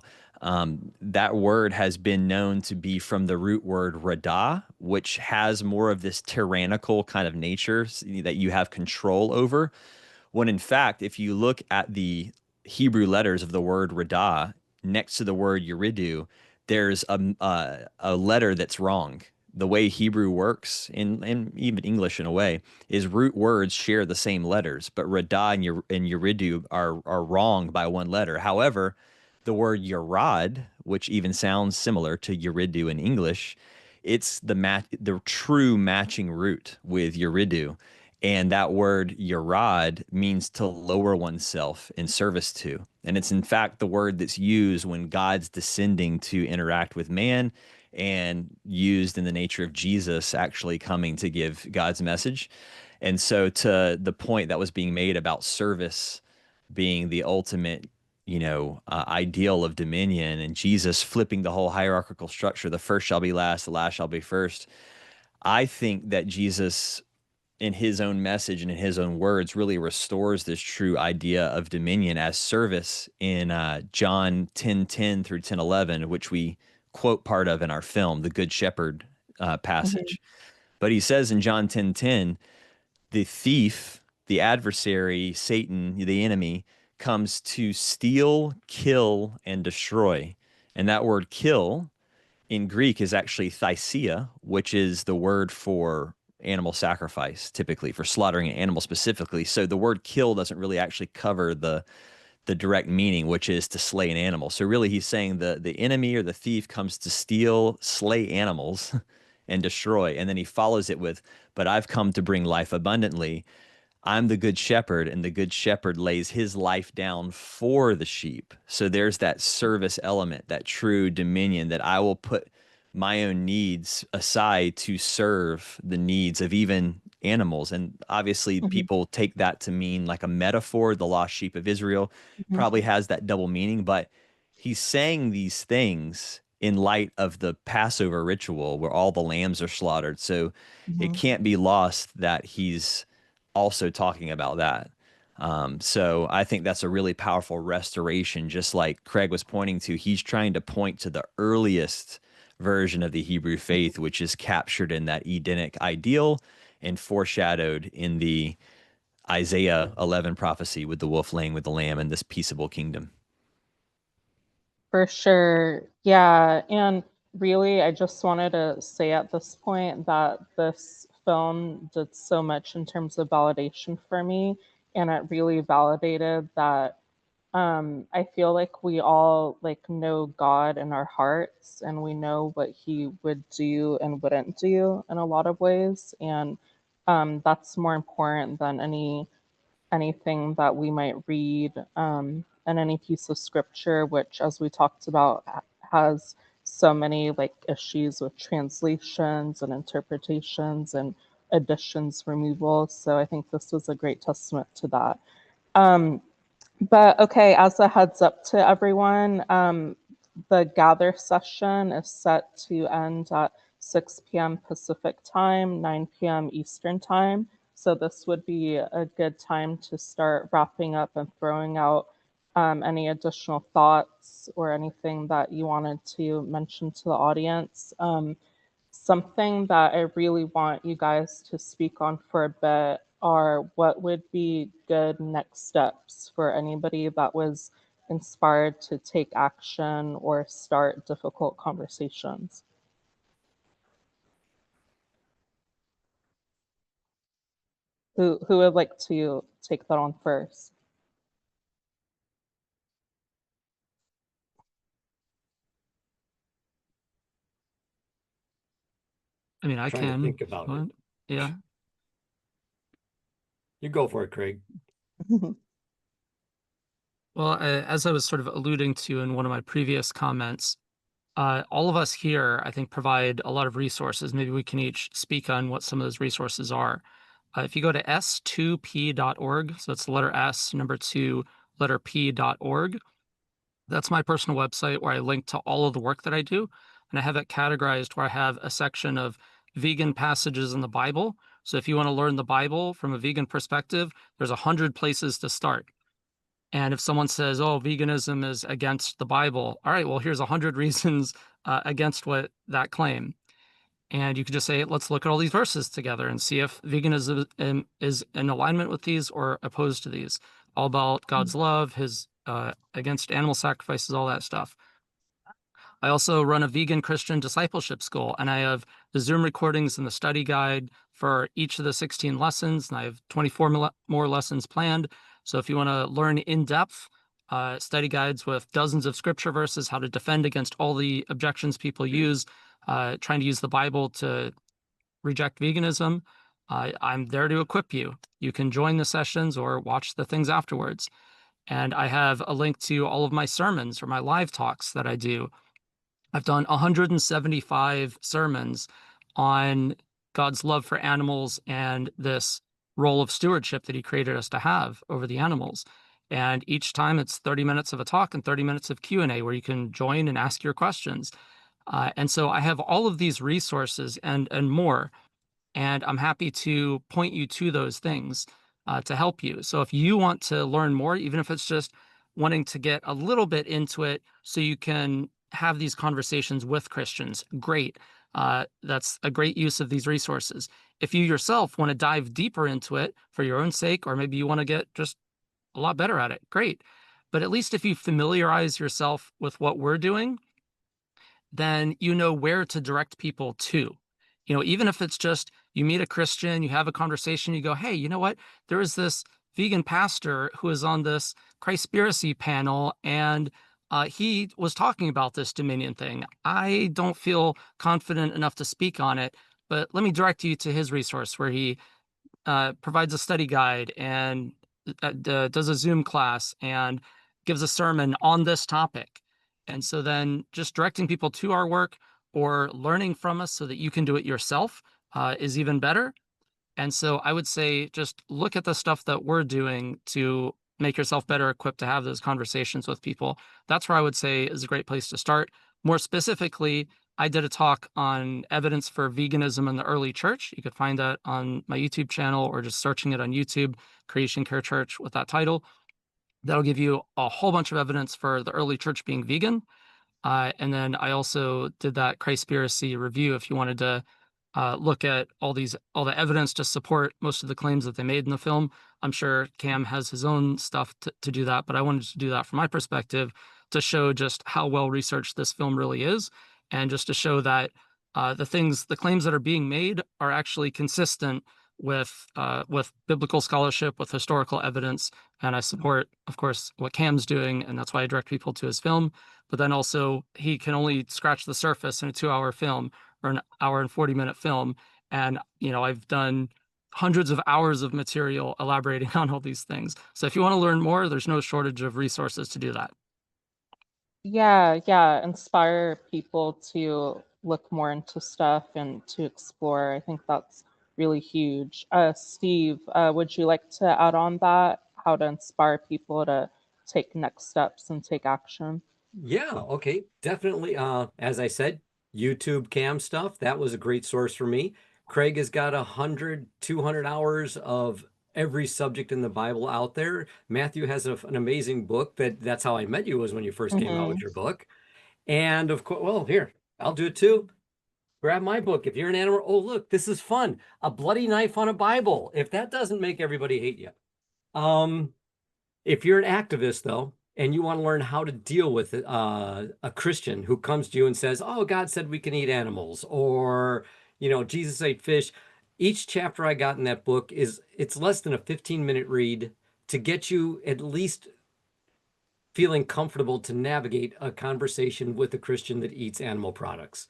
that word has been known to be from the root word radah, which has more of this tyrannical kind of nature that you have control over. When in fact, if you look at the Hebrew letters of the word radah next to the word yeridu, there's a letter that's wrong. The way Hebrew works, and even English in a way, is root words share the same letters, but radah and yeridu are wrong by one letter. However, the word yarad, which even sounds similar to yeridu in English, it's the true matching root with yeridu. And that word yarad means to lower oneself in service to. And it's in fact the word that's used when God's descending to interact with man, and used in the nature of Jesus actually coming to give God's message. And so to the point that was being made about service being the ultimate, ideal of dominion, and Jesus flipping the whole hierarchical structure, the first shall be last, the last shall be first. I think that Jesus, in his own message and in his own words, really restores this true idea of dominion as service in John 10:10 through 10:11, which we quote part of in our film, the Good Shepherd passage. But he says in John 10:10, the thief, the adversary, Satan, the enemy, comes to steal, kill, and destroy. And that word kill in Greek is actually thysia, which is the word for animal sacrifice, typically for slaughtering an animal specifically. So the word kill doesn't really actually cover the direct meaning, which is to slay an animal. So really he's saying the enemy or the thief comes to steal, slay animals and destroy. And then he follows it with, but I've come to bring life abundantly. I'm the good shepherd, and the good shepherd lays his life down for the sheep. So there's that service element, that true dominion, that I will put my own needs aside to serve the needs of even animals. And obviously, people take that to mean like a metaphor. The lost sheep of Israel probably has that double meaning, but he's saying these things in light of the Passover ritual where all the lambs are slaughtered. So it can't be lost that he's also talking about that. So I think that's a really powerful restoration, just like Craig was pointing to. He's trying to point to the earliest version of the Hebrew faith, which is captured in that Edenic ideal and foreshadowed in the Isaiah 11 prophecy with the wolf laying with the lamb and this peaceable kingdom. For sure. Yeah. And really, I just wanted to say at this point that this film did so much in terms of validation for me. And it really validated that I feel like we all like know God in our hearts, and we know what he would do and wouldn't do in a lot of ways. And that's more important than anything that we might read in any piece of scripture, which, as we talked about, has so many like issues with translations and interpretations and additions, removals. So I think this was a great testament to that. But okay, as a heads up to everyone, the gather session is set to end at 6 p.m. Pacific time, 9 p.m. Eastern time. So this would be a good time to start wrapping up and throwing out any additional thoughts or anything that you wanted to mention to the audience. Something that I really want you guys to speak on for a bit are what would be good next steps for anybody that was inspired to take action or start difficult conversations. Who would like to take that on first? I mean, I Trying to can. think about it. Yeah. You go for it, Craig. Well, as I was sort of alluding to in one of my previous comments, all of us here, I think, provide a lot of resources. Maybe we can each speak on what some of those resources are. If you go to s2p.org, so it's the letter S, number 2, letter p.org, that's my personal website where I link to all of the work that I do. And I have it categorized where I have a section of vegan passages in the Bible. So if you want to learn the Bible from a vegan perspective, there's 100 places to start. And if someone says, oh, veganism is against the Bible, all right, well, here's 100 reasons against that claim. And you could just say, let's look at all these verses together and see if veganism is in alignment with these or opposed to these. All about God's love, his against animal sacrifices, all that stuff. I also run a vegan Christian discipleship school, and I have the Zoom recordings and the study guide for each of the 16 lessons, and I have 24 more lessons planned. So if you want to learn in-depth study guides with dozens of scripture verses, how to defend against all the objections people use, trying to use the Bible to reject veganism, I'm there to equip you. You can join the sessions or watch the things afterwards. And I have a link to all of my sermons or my live talks that I do. I've done 175 sermons on God's love for animals and this role of stewardship that he created us to have over the animals. And each time it's 30 minutes of a talk and 30 minutes of Q&A where you can join and ask your questions. And so I have all of these resources and more, and I'm happy to point you to those things to help you. So if you want to learn more, even if it's just wanting to get a little bit into it so you can have these conversations with Christians, great. That's a great use of these resources. If you yourself want to dive deeper into it for your own sake, or maybe you want to get just a lot better at it, great. But at least if you familiarize yourself with what we're doing, then you know where to direct people to. You know, even if it's just you meet a Christian, you have a conversation, you go, hey, you know what? There is this vegan pastor who is on this Christspiracy panel, and he was talking about this dominion thing. I don't feel confident enough to speak on it, but let me direct you to his resource where he provides a study guide and does a Zoom class and gives a sermon on this topic. And so then just directing people to our work or learning from us so that you can do it yourself is even better. And so I would say just look at the stuff that we're doing to make yourself better equipped to have those conversations with people. That's where I would say is a great place to start. More specifically, I did a talk on evidence for veganism in the early church. You could find that on my YouTube channel or just searching it on YouTube, Creation Care Church with that title. That'll give you a whole bunch of evidence for the early church being vegan. And then I also did that Christspiracy review if you wanted to look at all the evidence to support most of the claims that they made in the film. I'm sure Cam has his own stuff to do that, but I wanted to do that from my perspective to show just how well researched this film really is, and just to show that the claims that are being made are actually consistent with biblical scholarship, with historical evidence. And I support, of course, what Cam's doing, and that's why I direct people to his film. But then also, he can only scratch the surface in a 2-hour film or an hour and 40-minute film. And, you know, I've done hundreds of hours of material elaborating on all these things. So if you want to learn more, there's no shortage of resources to do that. Yeah, inspire people to look more into stuff and to explore. I think that's really huge. Steve, would you like to add on that? How to inspire people to take next steps and take action? Yeah, okay, definitely. As I said, YouTube Cam stuff, that was a great source for me. Craig has got 100, 200 hours of every subject in the Bible out there. Matthew has an amazing book that's how I met you, was when you first came out with your book. And of course, well, here, I'll do it too. Grab my book. If you're an animal, oh, look, this is fun. A bloody knife on a Bible. If that doesn't make everybody hate you. If you're an activist, though, and you want to learn how to deal with a Christian who comes to you and says, oh, God said we can eat animals, or, you know, Jesus ate fish. Each chapter I got in that book it's less than a 15-minute read to get you at least feeling comfortable to navigate a conversation with a Christian that eats animal products.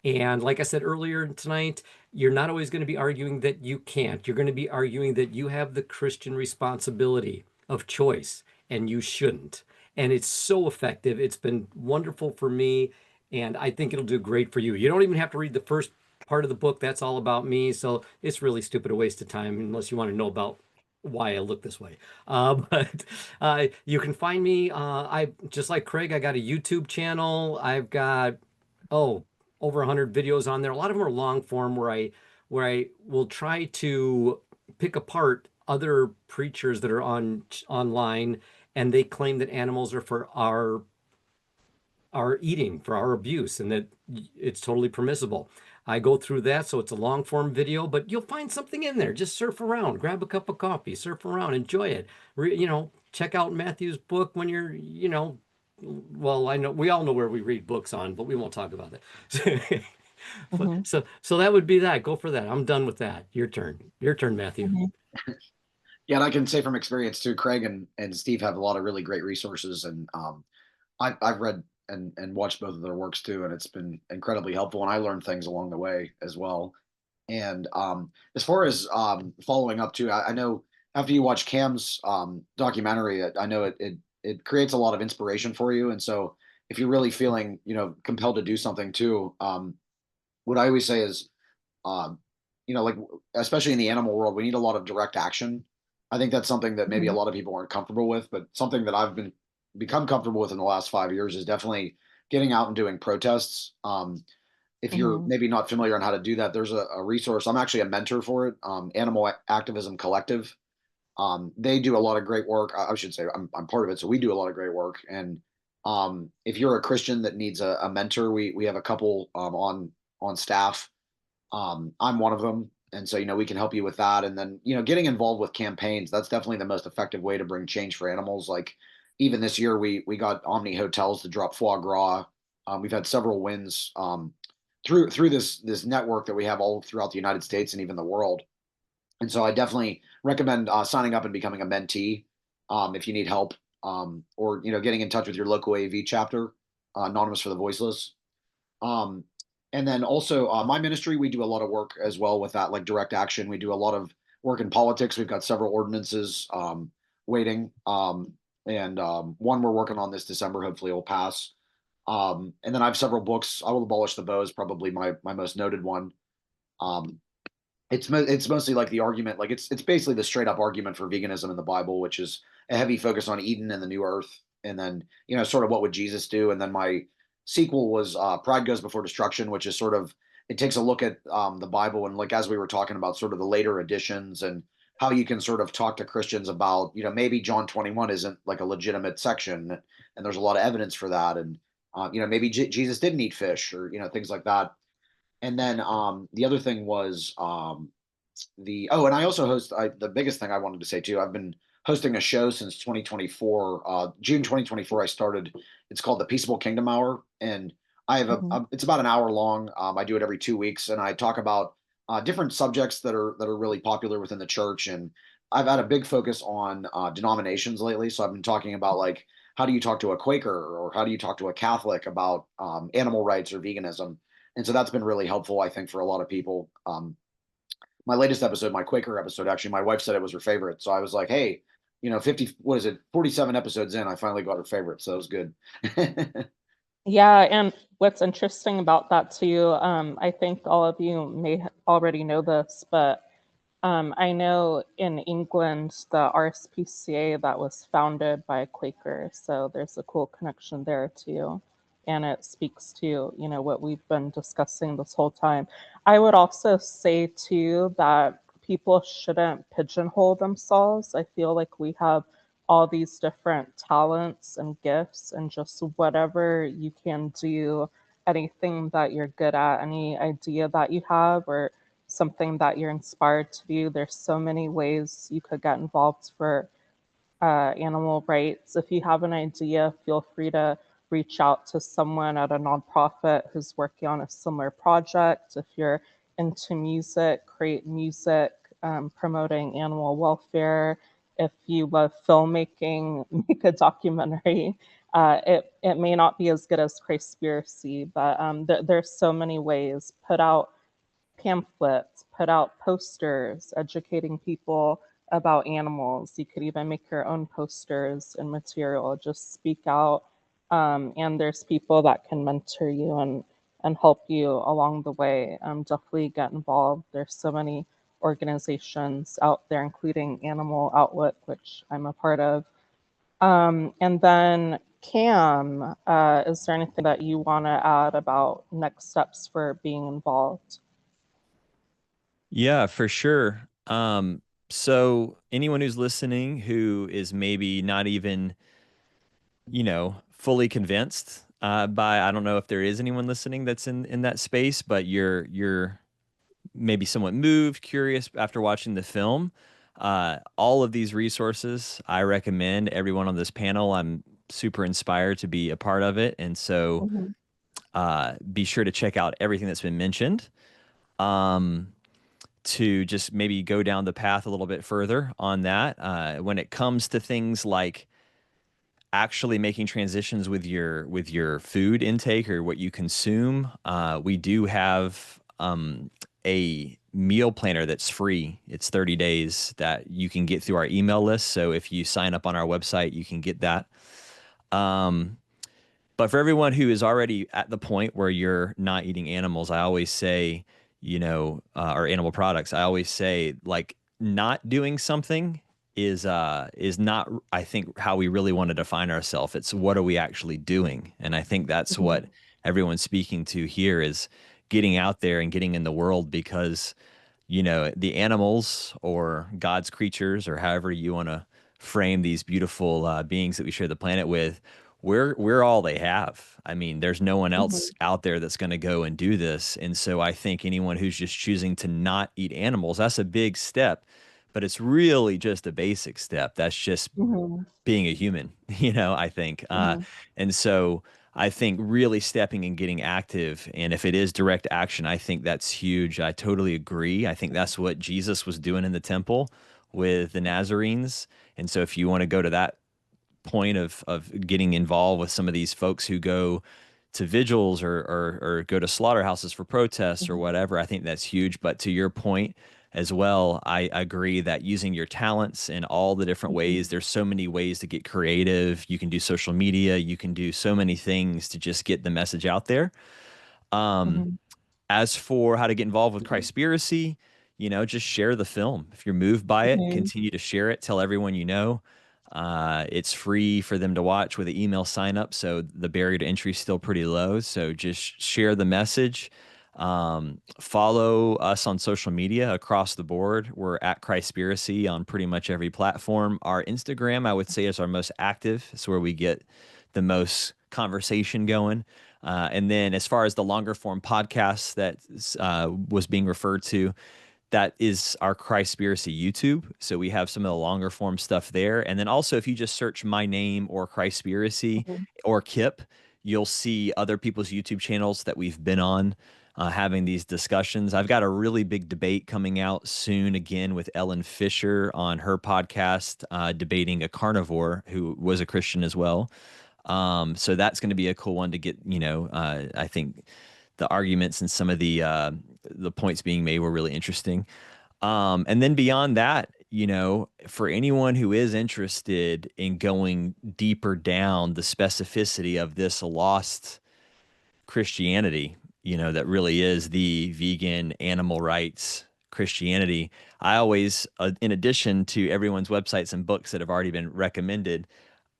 And like I said earlier tonight, you're not always going to be arguing that you can't. You're going to be arguing that you have the Christian responsibility of choice, and you shouldn't. And it's so effective. It's been wonderful for me, and I think it'll do great for you. You don't even have to read the first part of the book. That's all about me. So it's really stupid a waste of time unless you want to know about why I look this way. But you can find me. I just like Craig, I got a YouTube channel. I've got, over 100 videos on there. A lot of them are long form where I will try to pick apart other preachers that are online, and they claim that animals are for our eating, for our abuse, and that it's totally permissible. I go through that, so it's a long form video, but you'll find something in there. Just surf around, grab a cup of coffee, surf around, enjoy it. Check out Matthew's book when you're, well, I know we all know where we read books on, but we won't talk about that. So that would be that. Go for that. I'm done with that. Your turn, Matthew. Yeah, and I can say from experience too, Craig and Steve have a lot of really great resources, and I've read and watched both of their works too, and it's been incredibly helpful, and I learned things along the way as well. And as far as following up too, I know after you watch Cam's documentary, I know it creates a lot of inspiration for you, and so if you're really feeling compelled to do something too, what I always say is, like especially in the animal world, we need a lot of direct action. I think that's something that maybe a lot of people aren't comfortable with, but something that I've become comfortable with in the last 5 years is definitely getting out and doing protests. If you're maybe not familiar on how to do that, there's a resource. I'm actually a mentor for it. Animal Activism Collective. They do a lot of great work. I should say I'm part of it, so we do a lot of great work. And if you're a Christian that needs a mentor, we have a couple on staff. I'm one of them. And so, we can help you with that. And then, getting involved with campaigns, that's definitely the most effective way to bring change for animals. Like even this year, we got Omni Hotels to drop foie gras We've had several wins through this network that we have all throughout the United States and even the world. And so I definitely recommend signing up and becoming a mentee if you need help, or getting in touch with your local AV chapter, Anonymous for the Voiceless. And then also my ministry, we do a lot of work as well with that, like direct action. We do a lot of work in politics. We've got several ordinances waiting, and one we're working on this December. Hopefully, it will pass. And then I have several books. I Will Abolish the Bow is probably my most noted one. It's mostly like the argument, like it's basically the straight up argument for veganism in the Bible, which is a heavy focus on Eden and the new earth, and then sort of what would Jesus do. And then my sequel was Pride Goes Before Destruction, which is sort of, it takes a look at the Bible, and like as we were talking about, sort of the later editions and how you can sort of talk to Christians about maybe John 21 isn't like a legitimate section, and there's a lot of evidence for that, and maybe Jesus didn't eat fish, or things like that. And then the other thing was and I also host, the biggest thing I wanted to say too, I've been hosting a show since 2024. June 2024, I started. It's called the Peaceable Kingdom Hour, and I have it's about an hour long. I do it every 2 weeks, and I talk about different subjects that are really popular within the church. And I've had a big focus on denominations lately. So I've been talking about, like, how do you talk to a Quaker, or how do you talk to a Catholic about animal rights or veganism? And so that's been really helpful, I think, for a lot of people. My latest episode, my Quaker episode, actually, my wife said it was her favorite. So I was like, hey, 47 episodes in, I finally got her favorite. So it was good. Yeah, and what's interesting about that too, I think all of you may already know this, but I know in England, the RSPCA, that was founded by a Quaker, so there's a cool connection there too. And it speaks to, what we've been discussing this whole time. I would also say too that people shouldn't pigeonhole themselves. I feel like we have all these different talents and gifts, and just whatever you can do, anything that you're good at, any idea that you have, or something that you're inspired to do. There's so many ways you could get involved for animal rights. If you have an idea, feel free to reach out to someone at a nonprofit who's working on a similar project. If you're into music, create music promoting animal welfare. If you love filmmaking, make a documentary. It may not be as good as Christspiracy, but there's so many ways. Put out pamphlets, put out posters educating people about animals. You could even make your own posters and material. Just speak out, and there's people that can mentor you and help you along the way. Definitely get involved. There's so many organizations out there, including Animal Outlook, which I'm a part of. And then Cam, is there anything that you want to add about next steps for being involved? Yeah, for sure. So anyone who's listening who is maybe not even, fully convinced by, I don't know if there is anyone listening that's in that space, but you're maybe somewhat moved, curious after watching the film. All of these resources, I recommend everyone on this panel. I'm super inspired to be a part of it. And so be sure to check out everything that's been mentioned. To just maybe go down the path a little bit further on that. When it comes to things like actually making transitions with your food intake or what you consume, we do have a meal planner that's free. It's 30 days that you can get through our email list. So if you sign up on our website, you can get that. But for everyone who is already at the point where you're not eating animals, I always say, or animal products, I always say, like, not doing something is not, I think, how we really want to define ourselves. It's what are we actually doing? And I think that's what everyone's speaking to here, is getting out there and getting in the world, because, the animals or God's creatures, or however you want to frame these beautiful beings that we share the planet with, we're all they have. I mean, there's no one else out there that's going to go and do this. And so I think anyone who's just choosing to not eat animals, that's a big step, but it's really just a basic step. That's just being a human, I think. And so I think really stepping and getting active. And if it is direct action, I think that's huge. I totally agree. I think that's what Jesus was doing in the temple with the Nazarenes. And so if you want to go to that point of getting involved with some of these folks who go to vigils or go to slaughterhouses for protests or whatever, I think that's huge. But to your point as well, I agree that using your talents in all the different ways, there's so many ways to get creative. You can do social media, you can do so many things to just get the message out there. As for how to get involved with Christspiracy, just share the film. If you're moved by it, continue to share it. Tell everyone you know. It's free for them to watch with an email sign up, so the barrier to entry is still pretty low. So just share the message. Follow us on social media across the board. We're at Christspiracy on pretty much every platform. Our Instagram, I would say, is our most active. It's where we get the most conversation going. And then as far as the longer form podcasts that was being referred to, that is our Christspiracy YouTube. So we have some of the longer form stuff there. And then also, if you just search my name or Christspiracy or Kip, you'll see other people's YouTube channels that we've been on having these discussions. I've got a really big debate coming out soon again with Ellen Fisher on her podcast, debating a carnivore who was a Christian as well. So that's going to be a cool one to get, I think the arguments and some of the points being made were really interesting. And then beyond that, for anyone who is interested in going deeper down the specificity of this lost Christianity, that really is the vegan animal rights Christianity, I always, in addition to everyone's websites and books that have already been recommended,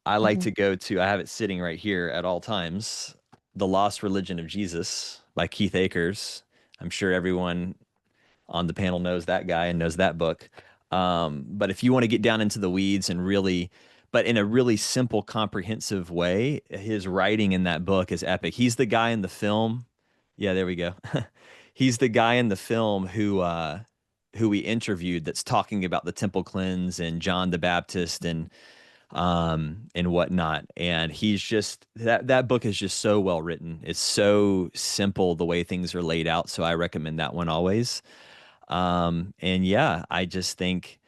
I like to go to, I have it sitting right here at all times, The Lost Religion of Jesus by Keith Akers. I'm sure everyone on the panel knows that guy and knows that book. But if you want to get down into the weeds and really, but in a really simple, comprehensive way, his writing in that book is epic. He's the guy in the film. Yeah, there we go. He's the guy in the film who we interviewed that's talking about the temple cleanse and John the Baptist and whatnot. And he's just that book is just so well written. It's so simple the way things are laid out. So I recommend that one always. And yeah, I just think,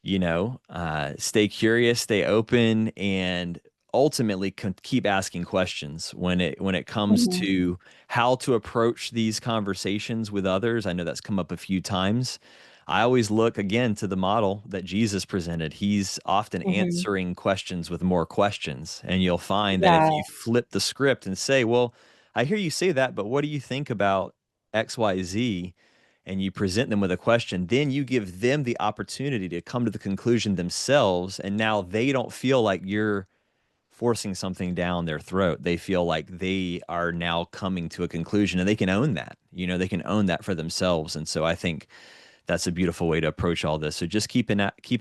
stay curious, stay open, and ultimately keep asking questions when it comes to how to approach these conversations with others. I know that's come up a few times. I always look again to the model that Jesus presented. He's often answering questions with more questions. And you'll find that if you flip the script and say, well, I hear you say that, but what do you think about XYZ? And you present them with a question, then you give them the opportunity to come to the conclusion themselves. And now they don't feel like you're forcing something down their throat. They feel like they are now coming to a conclusion and they can own that. They can own that for themselves. And so I think that's a beautiful way to approach all this. So just keep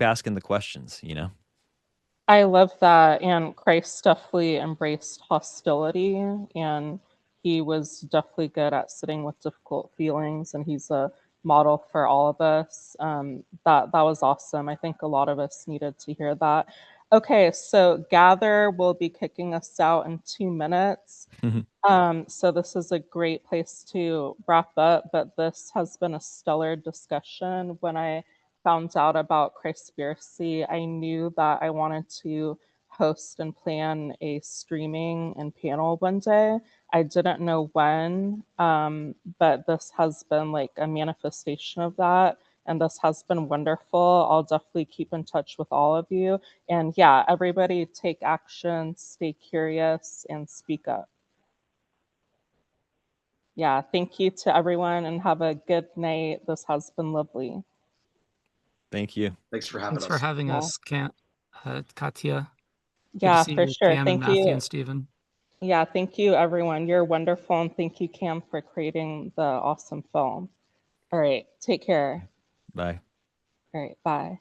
asking the questions, I love that. And Christ definitely embraced hostility, and he was definitely good at sitting with difficult feelings, and he's a model for all of us. That was awesome. I think a lot of us needed to hear that. Okay, so Gather will be kicking us out in 2 minutes. So this is a great place to wrap up, but this has been a stellar discussion. When I found out about Christspiracy, I knew that I wanted to host and plan a streaming and panel one day. I didn't know when, but this has been like a manifestation of that. And this has been wonderful. I'll definitely keep in touch with all of you. And yeah, everybody take action, stay curious, and speak up. Yeah, thank you to everyone and have a good night. This has been lovely. Thank you. Thanks for having Thanks us. for having us, Katya. Good to Yeah, see for you, sure. Cam and Thank Matthew you. and Stephen. Yeah, thank you, everyone. You're wonderful. And thank you, Cam, for creating the awesome film. All right, take care. Bye. All right, bye.